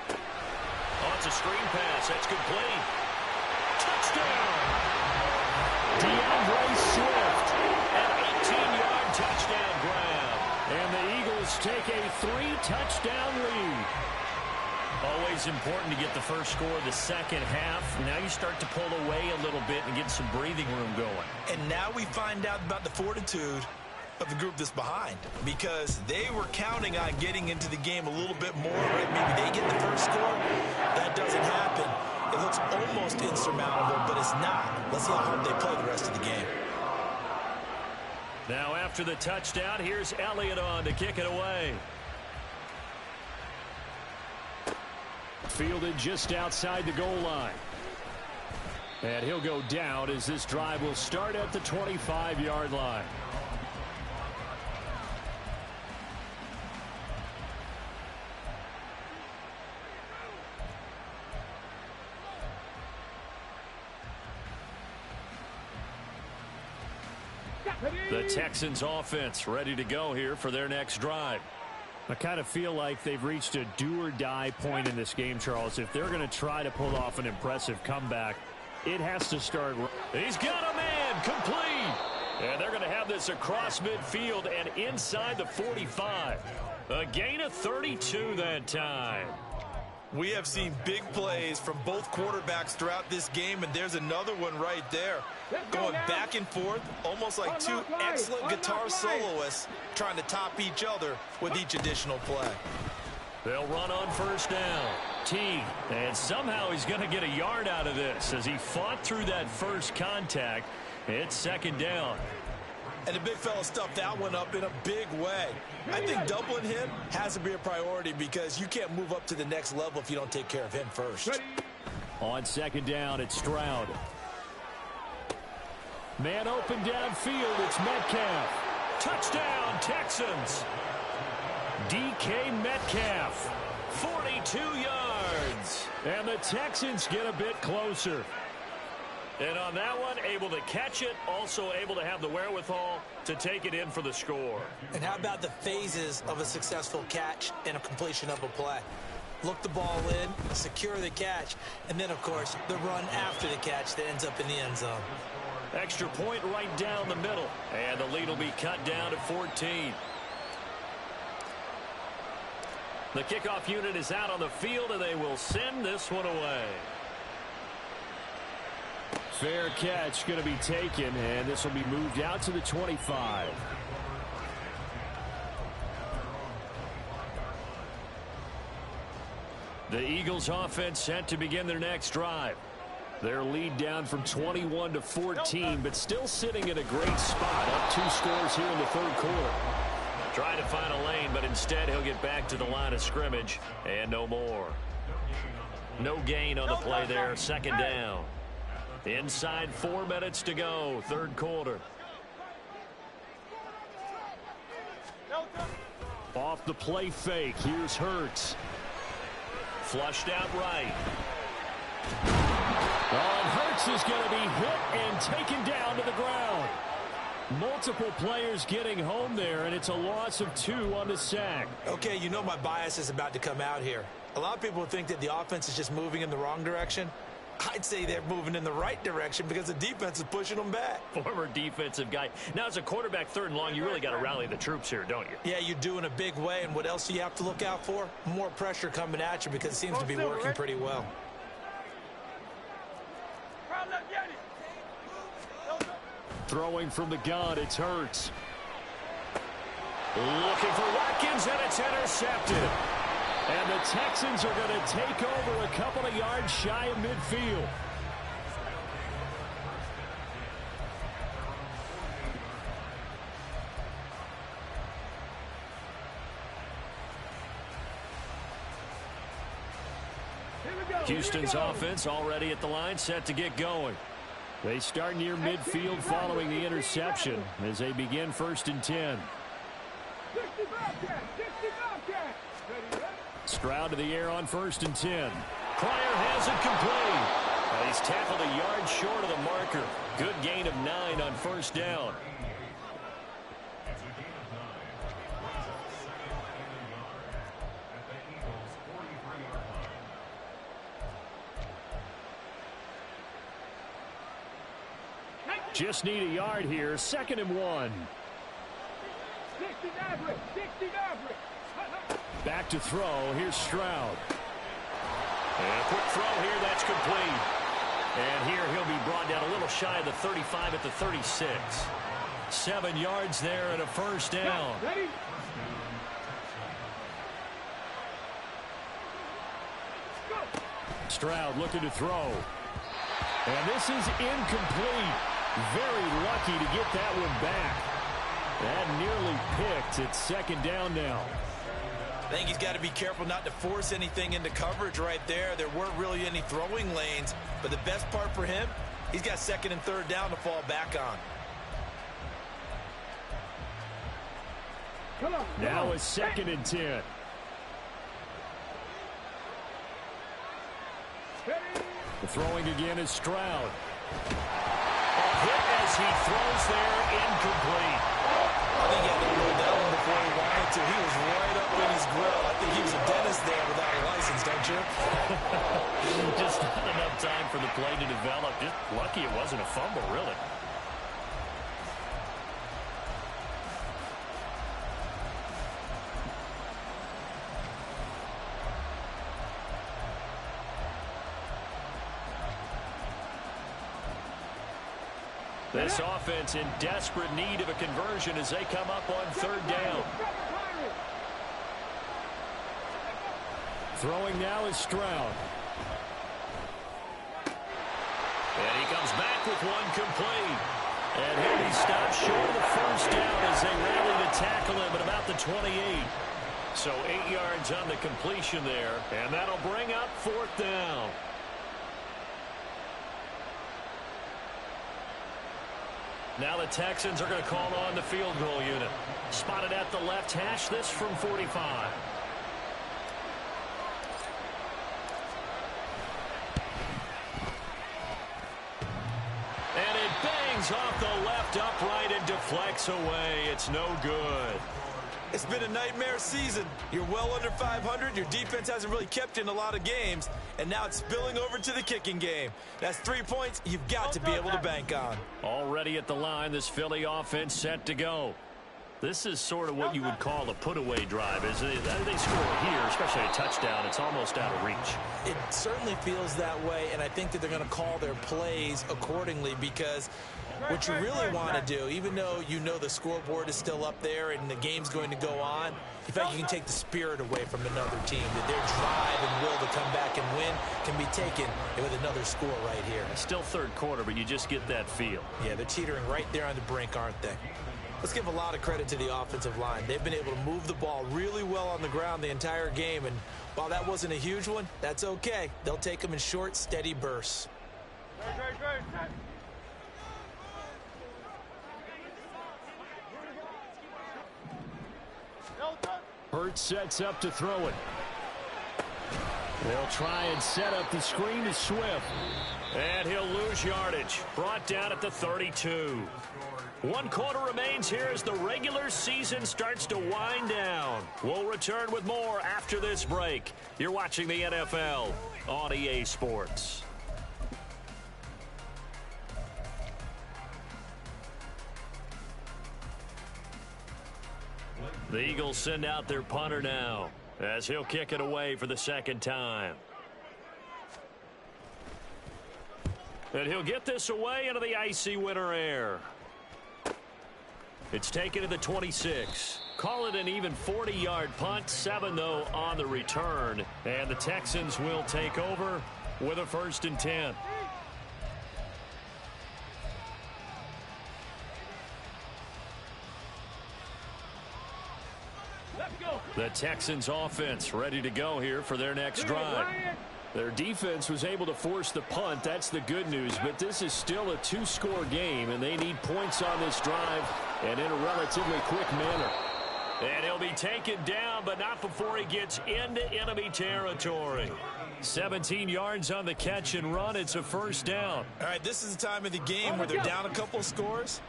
Oh, it's a screen pass. That's complete. Touchdown! DeAndre Swift. An 18-yard touchdown grab. And the Eagles take a 3-touchdown lead. Always important to get the first score of the second half. Now you start to pull away a little bit and get some breathing room going. And now we find out about the fortitude of the group that's behind, because they were counting on getting into the game a little bit more, right? Maybe they get the first score. That doesn't happen. It looks almost insurmountable, but it's not. Let's see how hard they play the rest of the game. Now after the touchdown, here's Elliott on to kick it away. Fielded just outside the goal line. And he'll go down as this drive will start at the 25-yard line. The Texans offense ready to go here for their next drive. I kind of feel like they've reached a do-or-die point in this game, Charles. If they're going to try to pull off an impressive comeback, it has to start. He's got a man, complete. And they're going to have this across midfield and inside the 45. A gain of 32 that time. We have seen big plays from both quarterbacks throughout this game, and there's another one right there. Going back and forth, almost like two excellent guitar soloists trying to top each other with each additional play. They'll run on first down. T, and somehow he's going to get a yard out of this as he fought through that first contact. It's 2nd down. And the big fella stuffed that one up in a big way. I think doubling him has to be a priority, because you can't move up to the next level if you don't take care of him first. On 2nd down, it's Stroud. Man open downfield, it's Metcalf. Touchdown, Texans. DK Metcalf, 42 yards. And the Texans get a bit closer. And on that one, able to catch it, also able to have the wherewithal to take it in for the score. And how about the phases of a successful catch and a completion of a play? Look the ball in, secure the catch, and then, of course, the run after the catch that ends up in the end zone. Extra point right down the middle. And the lead will be cut down to 14. The kickoff unit is out on the field, and they will send this one away. Fair catch going to be taken, and this will be moved out to the 25. The Eagles offense set to begin their next drive. Their lead down from 21 to 14, but still sitting in a great spot. Up 2 scores here in the 3rd quarter. Trying to find a lane, but instead he'll get back to the line of scrimmage, and no more. No gain on the play there. 2nd down. Inside 4 minutes to go, 3rd quarter. Off the play fake, here's Hurts. Flushed out right. Oh, and Hurts is going to be hit and taken down to the ground. Multiple players getting home there, and it's a loss of 2 on the sack. Okay, you know my bias is about to come out here. A lot of people think that the offense is just moving in the wrong direction. I'd say they're moving in the right direction because the defense is pushing them back. Former defensive guy. Now, as a quarterback, 3rd and long, you really got to rally the troops here, don't you? Yeah, you do in a big way. And what else do you have to look out for? More pressure coming at you because it seems to be working pretty well. Throwing from the gun, it's Hurts. Looking for Watkins, and it's intercepted. And the Texans are going to take over a couple of yards shy of midfield. Houston's offense already at the line, set to get going. They start near midfield following the interception as they begin 1st and 10. Stroud to the air on 1st and 10. Pryor has it complete. He's tackled a yard short of the marker. Good gain of 9 on 1st down. Just need a yard here. 2nd and 1. Back to throw. Here's Stroud. And a quick throw here. That's complete. And here he'll be brought down a little shy of the 35 at the 36. 7 yards there and a 1st down. Stroud looking to throw. And this is incomplete. Very lucky to get that one back. That nearly picked. It's 2nd down now. I think he's got to be careful not to force anything into coverage right there. There weren't really any throwing lanes. But the best part for him, he's got 2nd and 3rd down to fall back on. Now it's 2nd and 10. The throwing again is Stroud. A hit as he throws there, incomplete. I think he had to roll that one before he wanted to. He was right up in his grill. I think he was a dentist there without a license, don't you? Just not enough time for the play to develop. Just lucky it wasn't a fumble, really. This offense in desperate need of a conversion as they come up on 3rd down. Throwing now is Stroud. And he comes back with one complete. And he'll be stopped short of the 1st down as they rally to tackle him at about the 28. So 8 yards on the completion there. And that'll bring up 4th down. Now the Texans are going to call on the field goal unit. Spotted at the left hash, this from 45. And it bangs off the left upright and deflects away. It's no good. It's been a nightmare season. You're well under 500. Your defense hasn't really kept you in a lot of games. And now it's spilling over to the kicking game. That's 3 points you've got to be able to bank on. Already at the line, this Philly offense set to go. This is sort of what you would call a put-away drive. As they score here, especially a touchdown, it's almost out of reach. It certainly feels that way, and I think that they're going to call their plays accordingly because what you really want to do, even though you know the scoreboard is still up there and the game's going to go on, in fact, you can take the spirit away from another team, that their drive and will to come back and win can be taken with another score right here. Still 3rd quarter, but you just get that feel. Yeah, they're teetering right there on the brink, aren't they? Let's give a lot of credit to the offensive line. They've been able to move the ball really well on the ground the entire game, and while that wasn't a huge one, that's okay. They'll take them in short, steady bursts. Hurts sets up to throw it. They'll try and set up the screen to Swift. And he'll lose yardage. Brought down at the 32. 1 quarter remains here as the regular season starts to wind down. We'll return with more after this break. You're watching the NFL on EA Sports. The Eagles send out their punter now as he'll kick it away for the second time. And he'll get this away into the icy winter air. It's taken to the 26. Call it an even 40-yard punt. 7, though, on the return. And the Texans will take over with a 1st and 10. The Texans offense ready to go here for their next drive. Their defense was able to force the punt. That's the good news. But this is still a 2-score game, and they need points on this drive and in a relatively quick manner. And he'll be taken down, but not before he gets into enemy territory. 17 yards on the catch and run. It's a 1st down. All right, this is the time of the game where they're down a couple of scores,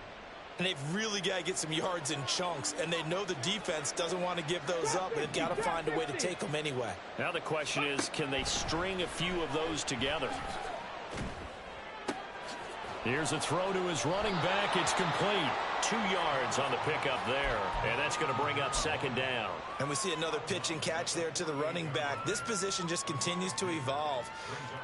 and they've really got to get some yards in chunks, and they know the defense doesn't want to give those up, but they've got to find a way to take them anyway. Now the question is, can they string a few of those together? Here's a throw to his running back. It's complete. 2 yards on the pickup there, and that's going to bring up 2nd down. And we see another pitch and catch there to the running back. This position just continues to evolve.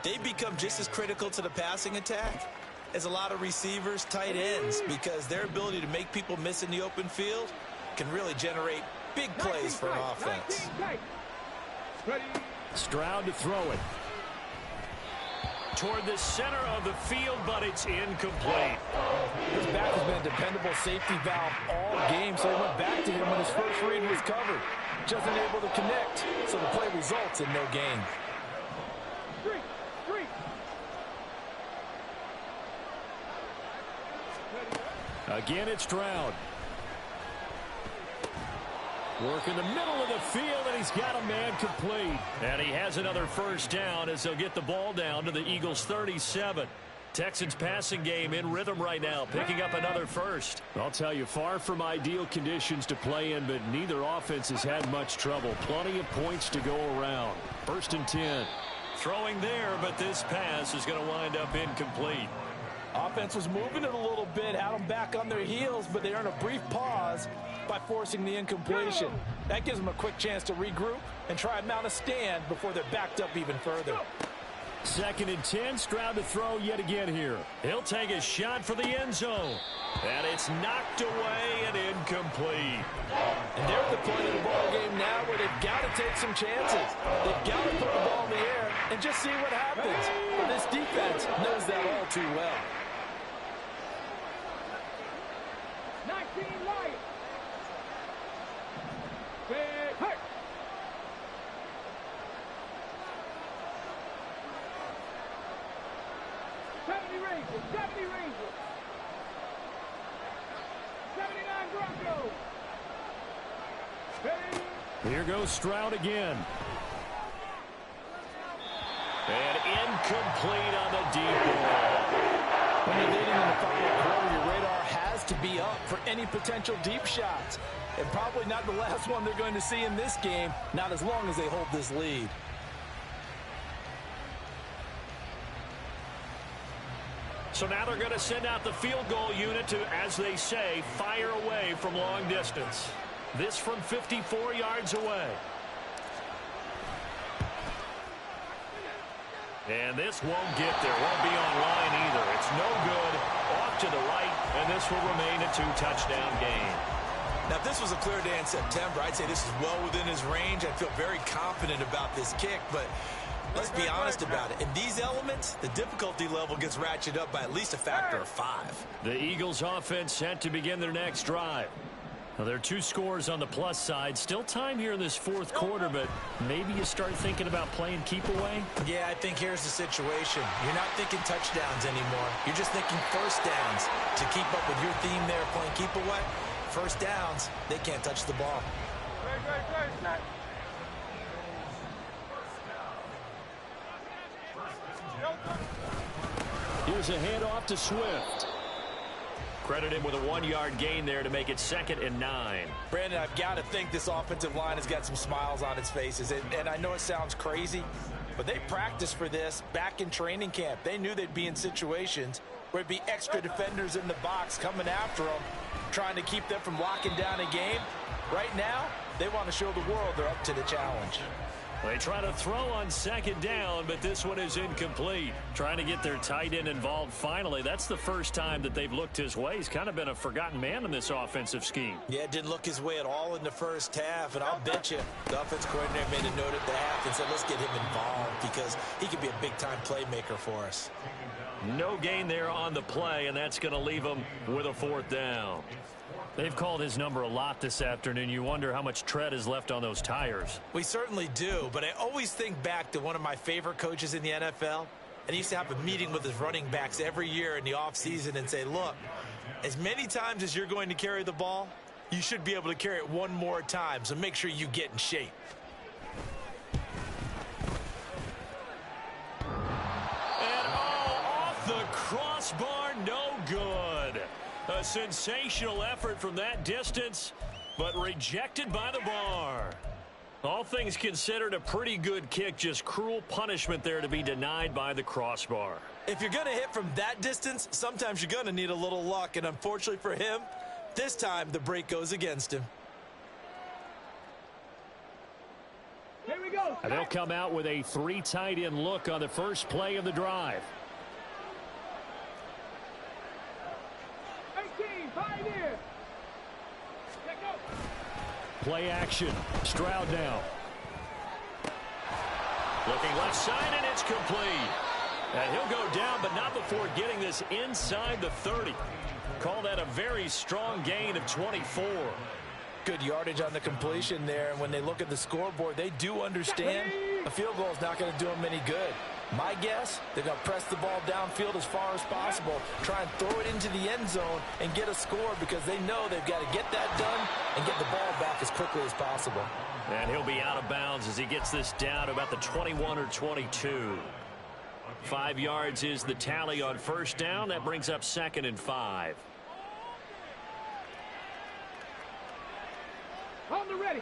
They become just as critical to the passing attack as a lot of receivers, tight ends, because their ability to make people miss in the open field can really generate big plays for an offense. Stroud to throw it. Toward the center of the field, but it's incomplete. This back has been a dependable safety valve all game, so he went back to him when his first read was covered. Just unable to connect, so the play results in no gain. Again, it's Stroud. Work in the middle of the field, and he's got a man complete. And he has another 1st down as they'll get the ball down to the Eagles' 37. Texans passing game in rhythm right now, picking up another 1st. I'll tell you, far from ideal conditions to play in, but neither offense has had much trouble. Plenty of points to go around. 1st and 10. Throwing there, but this pass is going to wind up incomplete. Offense was moving it a little bit, had them back on their heels, but they earned a brief pause by forcing the incompletion. That gives them a quick chance to regroup and try and mount a stand before they're backed up even further. 2nd and 10, Stroud to throw yet again here. He'll take a shot for the end zone. And it's knocked away and incomplete. And they're at the point of the ball game now where they've got to take some chances. They've got to put the ball in the air and just see what happens. But this defense knows that all too well. 19 Lions. Big hurt. Rangers, 70 Rangers. 79 Broncos. Here goes Stroud again. And incomplete on the deep ball. When you're leading in the final quarter, your radar has to be up for any potential deep shots. And probably not the last one they're going to see in this game, not as long as they hold this lead. So now they're going to send out the field goal unit to, as they say, fire away from long distance. This from 54 yards away. And this won't get there. Won't be online either. It's no good. Off to the right, and this will remain a 2-touchdown game. Now, if this was a clear day in September, I'd say this is well within his range. I'd feel very confident about this kick, but let's be honest about it. In these elements, the difficulty level gets ratcheted up by at least a factor of 5. The Eagles offense set to begin their next drive. Now, there are 2 scores on the plus side. Still time here in this 4th quarter, but maybe you start thinking about playing keep away? Yeah, I think here's the situation. You're not thinking touchdowns anymore. You're just thinking 1st downs. To keep up with your theme there, playing keep away, 1st downs, they can't touch the ball. Here's a handoff to Swift. Credit him with a 1-yard gain there to make it 2nd and 9. Brandon, I've got to think this offensive line has got some smiles on its faces. And I know it sounds crazy, but they practiced for this back in training camp. They knew they'd be in situations where it'd be extra defenders in the box coming after them, trying to keep them from locking down a game. Right now, they want to show the world they're up to the challenge. They try to throw on 2nd down, but this one is incomplete. Trying to get their tight end involved finally. That's the first time that they've looked his way. He's kind of been a forgotten man in this offensive scheme. Yeah, it didn't look his way at all in the first half, and I'll bet you the offense coordinator made a note at the half and said, let's get him involved because he could be a big-time playmaker for us. No gain there on the play, and that's going to leave him with a 4th down. They've called his number a lot this afternoon. You wonder how much tread is left on those tires. We certainly do, but I always think back to one of my favorite coaches in the NFL, and he used to have a meeting with his running backs every year in the offseason and say, look, as many times as you're going to carry the ball, you should be able to carry it one more time, so make sure you get in shape. And off the crossbar, no good. A sensational effort from that distance, but rejected by the bar. All things considered, a pretty good kick, just cruel punishment there to be denied by the crossbar. If you're going to hit from that distance, sometimes you're going to need a little luck, and unfortunately for him, this time the break goes against him. Here we go. And they'll come out with a 3 tight end look on the first play of the drive. 18, Pioneer. Let go. Play action. Stroud now. Looking left side, and it's complete. And he'll go down, but not before getting this inside the 30. Call that a very strong gain of 24. Good yardage on the completion there, and when they look at the scoreboard, they do understand a field goal is not going to do them any good. My guess, they're going to press the ball downfield as far as possible, try and throw it into the end zone and get a score because they know they've got to get that done and get the ball back as quickly as possible. And he'll be out of bounds as he gets this down to about the 21 or 22. 5 yards is the tally on first down. That brings up 2nd and 5. On the ready.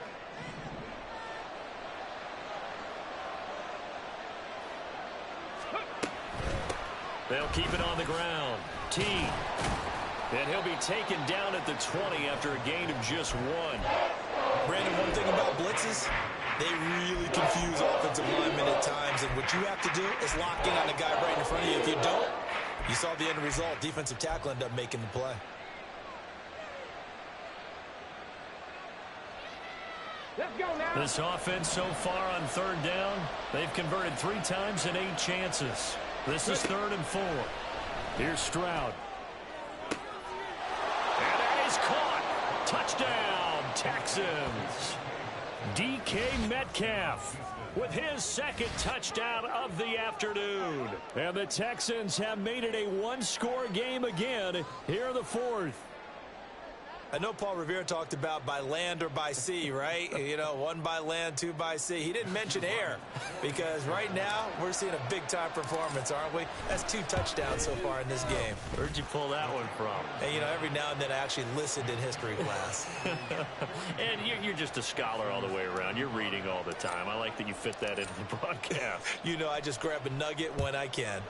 They'll keep it on the ground. T. And he'll be taken down at the 20 after a gain of just 1. Brandon, one thing about blitzes, they really confuse offensive linemen at times, and what you have to do is lock in on the guy right in front of you. If you don't, you saw the end result. Defensive tackle ended up making the play. Let's go now. This offense so far on 3rd down, they've converted 3 times in 8 chances. This is 3rd and 4. Here's Stroud. And that is caught. Touchdown, Texans. DK Metcalf with his 2nd touchdown of the afternoon. And the Texans have made it a 1-score game again here in the 4th. I know Paul Revere talked about by land or by sea, right? You know, 1 by land, 2 by sea. He didn't mention air because right now we're seeing a big-time performance, aren't we? That's 2 touchdowns so far in this game. Where'd you pull that one from? And, you know, every now and then I actually listened in history class. And you're just a scholar all the way around. You're reading all the time. I like that you fit that into the broadcast. You know, I just grab a nugget when I can.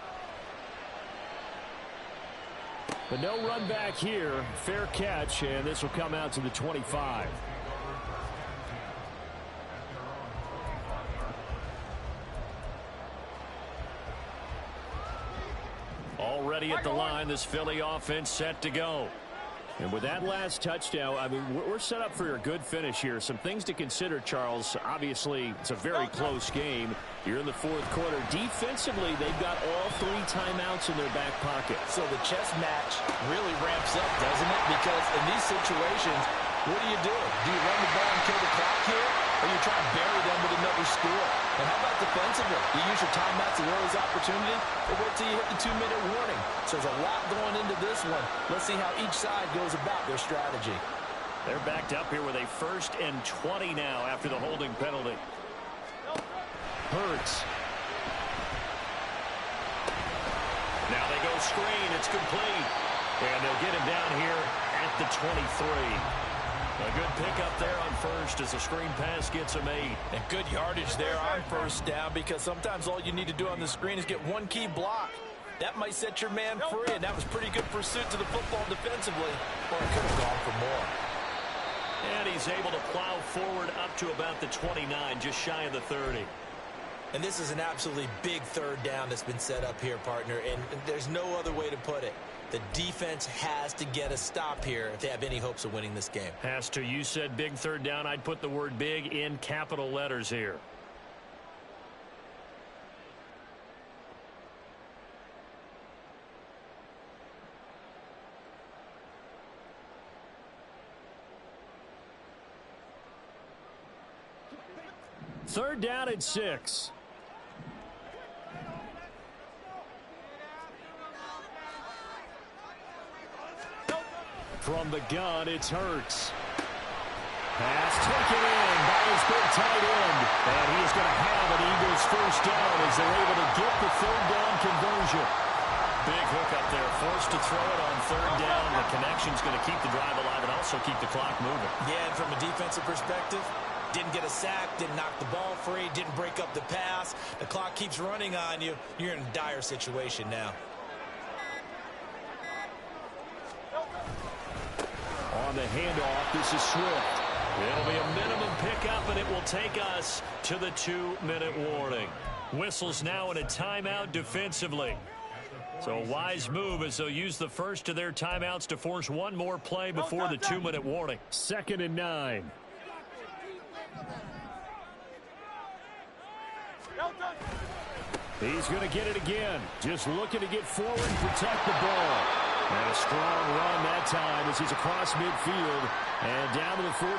But no run back here. Fair catch, and this will come out to the 25. Already at the line, this Philly offense set to go. And with that last touchdown, I mean, we're set up for a good finish here. Some things to consider, Charles. Obviously, it's a very close game. You're in the 4th quarter. Defensively, they've got all 3 timeouts in their back pocket. So the chess match really ramps up, doesn't it? Because in these situations, what do? Do you run the ball and kill the clock here? Or you try and bury them with another score? And how about defensively? You use your timeouts at earliest opportunity, or wait till you hit the 2-minute warning. So there's a lot going into this one. Let's see how each side goes about their strategy. They're backed up here with a 1st and 20 now after the holding penalty. Hurts. Now they go screen. It's complete. And they'll get him down here at the 23. A good pickup there on first as the screen pass gets him 8. And good yardage there on first down, because sometimes all you need to do on the screen is get one key block. That might set your man free, and that was pretty good pursuit to the football defensively. Or it could have gone for more. And he's able to plow forward up to about the 29, just shy of the 30. And this is an absolutely big third down that's been set up here, partner, and there's no other way to put it. The defense has to get a stop here if they have any hopes of winning this game. Has to. You said big third down. I'd put the word big in capital letters here. Third down at 6. From the gun, it's Hurts. Pass taken in by his big tight end. And he is going to have an Eagles first down as they're able to get the third down conversion. Big hook up there. Forced to throw it on third down. The connection's going to keep the drive alive and also keep the clock moving. Yeah, and from a defensive perspective, didn't get a sack, didn't knock the ball free, didn't break up the pass. The clock keeps running on you. You're in a dire situation now. On the handoff, this is Swift. It'll be a minimum pickup, and it will take us to the 2-minute warning. Whistles now in a timeout defensively. So a wise move as they'll use the first of their timeouts to force one more play before the 2-minute warning. 2nd and 9. He's going to get it again. Just looking to get forward and protect the ball. And a strong run that time as he's across midfield and down to the 43.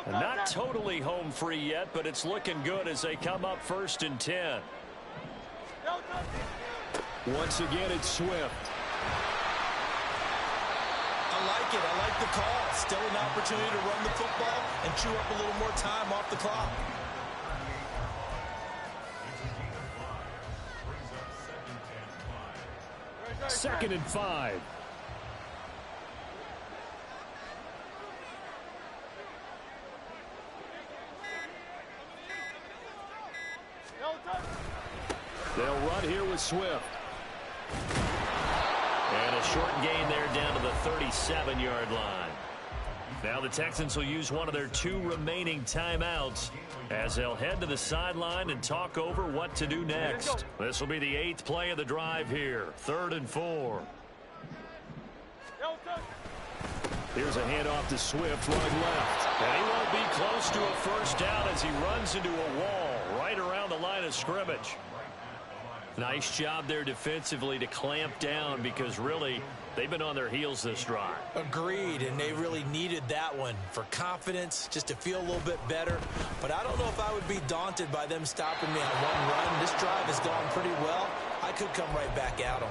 And not totally home free yet, but it's looking good as they come up 1st and 10. Once again, it's Swift. I like it. I like the call. Still an opportunity to run the football and chew up a little more time off the clock. Second and 5. They'll run here with Swift. And a short gain there down to the 37-yard line. Now the Texans will use one of their 2 remaining timeouts as they'll head to the sideline and talk over what to do next. This will be the 8th play of the drive here. 3rd and 4. Here's a handoff to Swift running left. And he won't be close to a first down as he runs into a wall right around the line of scrimmage. Nice job there defensively to clamp down because really they've been on their heels this drive. Agreed, and they really needed that one for confidence, just to feel a little bit better. But I don't know if I would be daunted by them stopping me on one run. This drive has gone pretty well. I could come right back at them.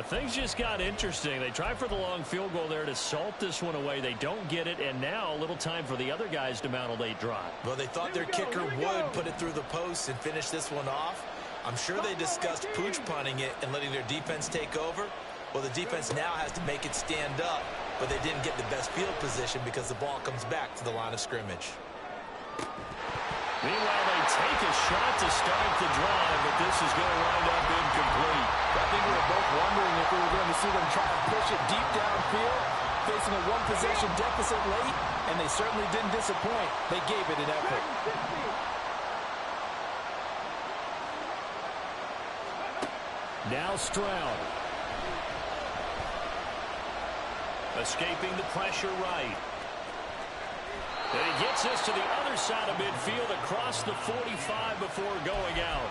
Things just got interesting. They tried for the long field goal there to salt this one away. They don't get it, and now a little time for the other guys to mount a late drive. Well, they thought their kicker would put it through the post and finish this one off. I'm sure they discussed pooch punting it and letting their defense take over. Well, the defense now has to make it stand up, but they didn't get the best field position because the ball comes back to the line of scrimmage. Meanwhile, they take a shot to start the drive, but this is going to wind up incomplete. I think we were both wondering if we were going to see them try and push it deep downfield, facing a one-possession deficit late, and they certainly didn't disappoint. They gave it an effort. Now Stroud. Escaping the pressure right. And he gets us to the other side of midfield across the 45 before going out.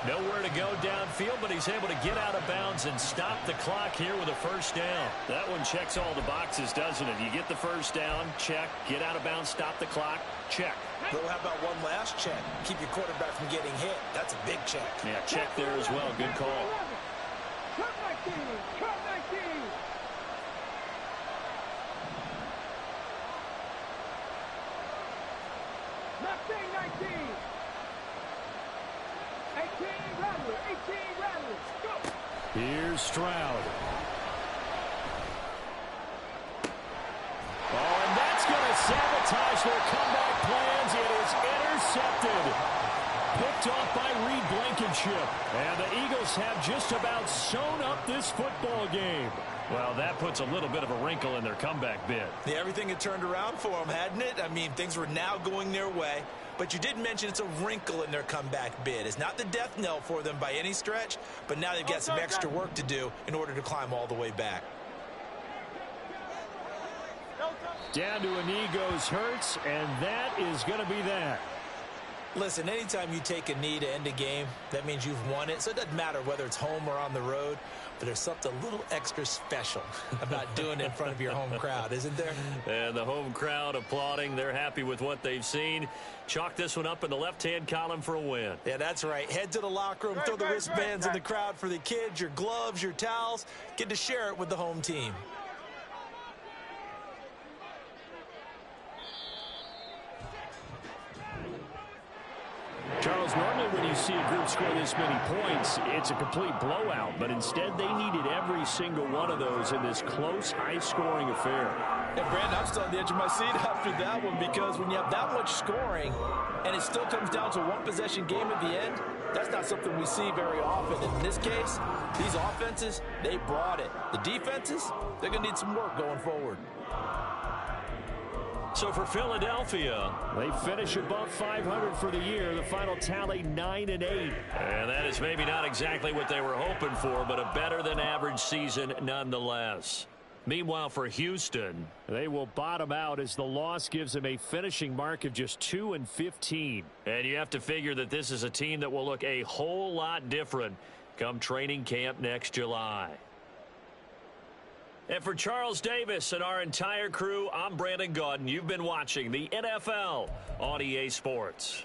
Nowhere to go downfield, but he's able to get out of bounds and stop the clock here with a first down. That one checks all the boxes, doesn't it? You get the first down, check. Get out of bounds, stop the clock, check. Well, how about one last check? Keep your quarterback from getting hit. That's a big check. Yeah, check there as well. Good call. Cut my team! Cut my team! Rattler, 18 Rattler, go! Here's Stroud. Oh, and that's going to sabotage their comeback plans. It is intercepted. Picked off by Reed Blankenship. And the Eagles have just about sewn up this football game. Well, that puts a little bit of a wrinkle in their comeback bid. Yeah, everything had turned around for them, hadn't it? I mean, things were now going their way. But you did mention it's a wrinkle in their comeback bid. It's not the death knell for them by any stretch, but now they've got some extra work to do in order to climb all the way back. Down to a knee goes Hurts, and that is going to be that. Listen, anytime you take a knee to end a game, that means you've won it. So it doesn't matter whether it's home or on the road, but there's something a little extra special about doing it in front of your home crowd, isn't there? And the home crowd applauding. They're happy with what they've seen. Chalk this one up in the left-hand column for a win. Yeah, that's right. Head to the locker room, throw the wristbands in the crowd for the kids, your gloves, your towels. Get to share it with the home team. Charles, normally when you see a group score this many points, it's a complete blowout. But instead, they needed every single one of those in this close, high-scoring affair. Yeah, Brandon, I'm still on the edge of my seat after that one because when you have that much scoring and it still comes down to a one-possession game at the end, that's not something we see very often. And in this case, these offenses, they brought it. The defenses, they're going to need some work going forward. So for Philadelphia, they finish above 500 for the year. The final tally 9-8. And that is maybe not exactly what they were hoping for, but a better-than-average season nonetheless. Meanwhile, for Houston, they will bottom out as the loss gives them a finishing mark of just 2-15. And you have to figure that this is a team that will look a whole lot different come training camp next July. And for Charles Davis and our entire crew, I'm Brandon Gaudin. You've been watching the NFL on EA Sports.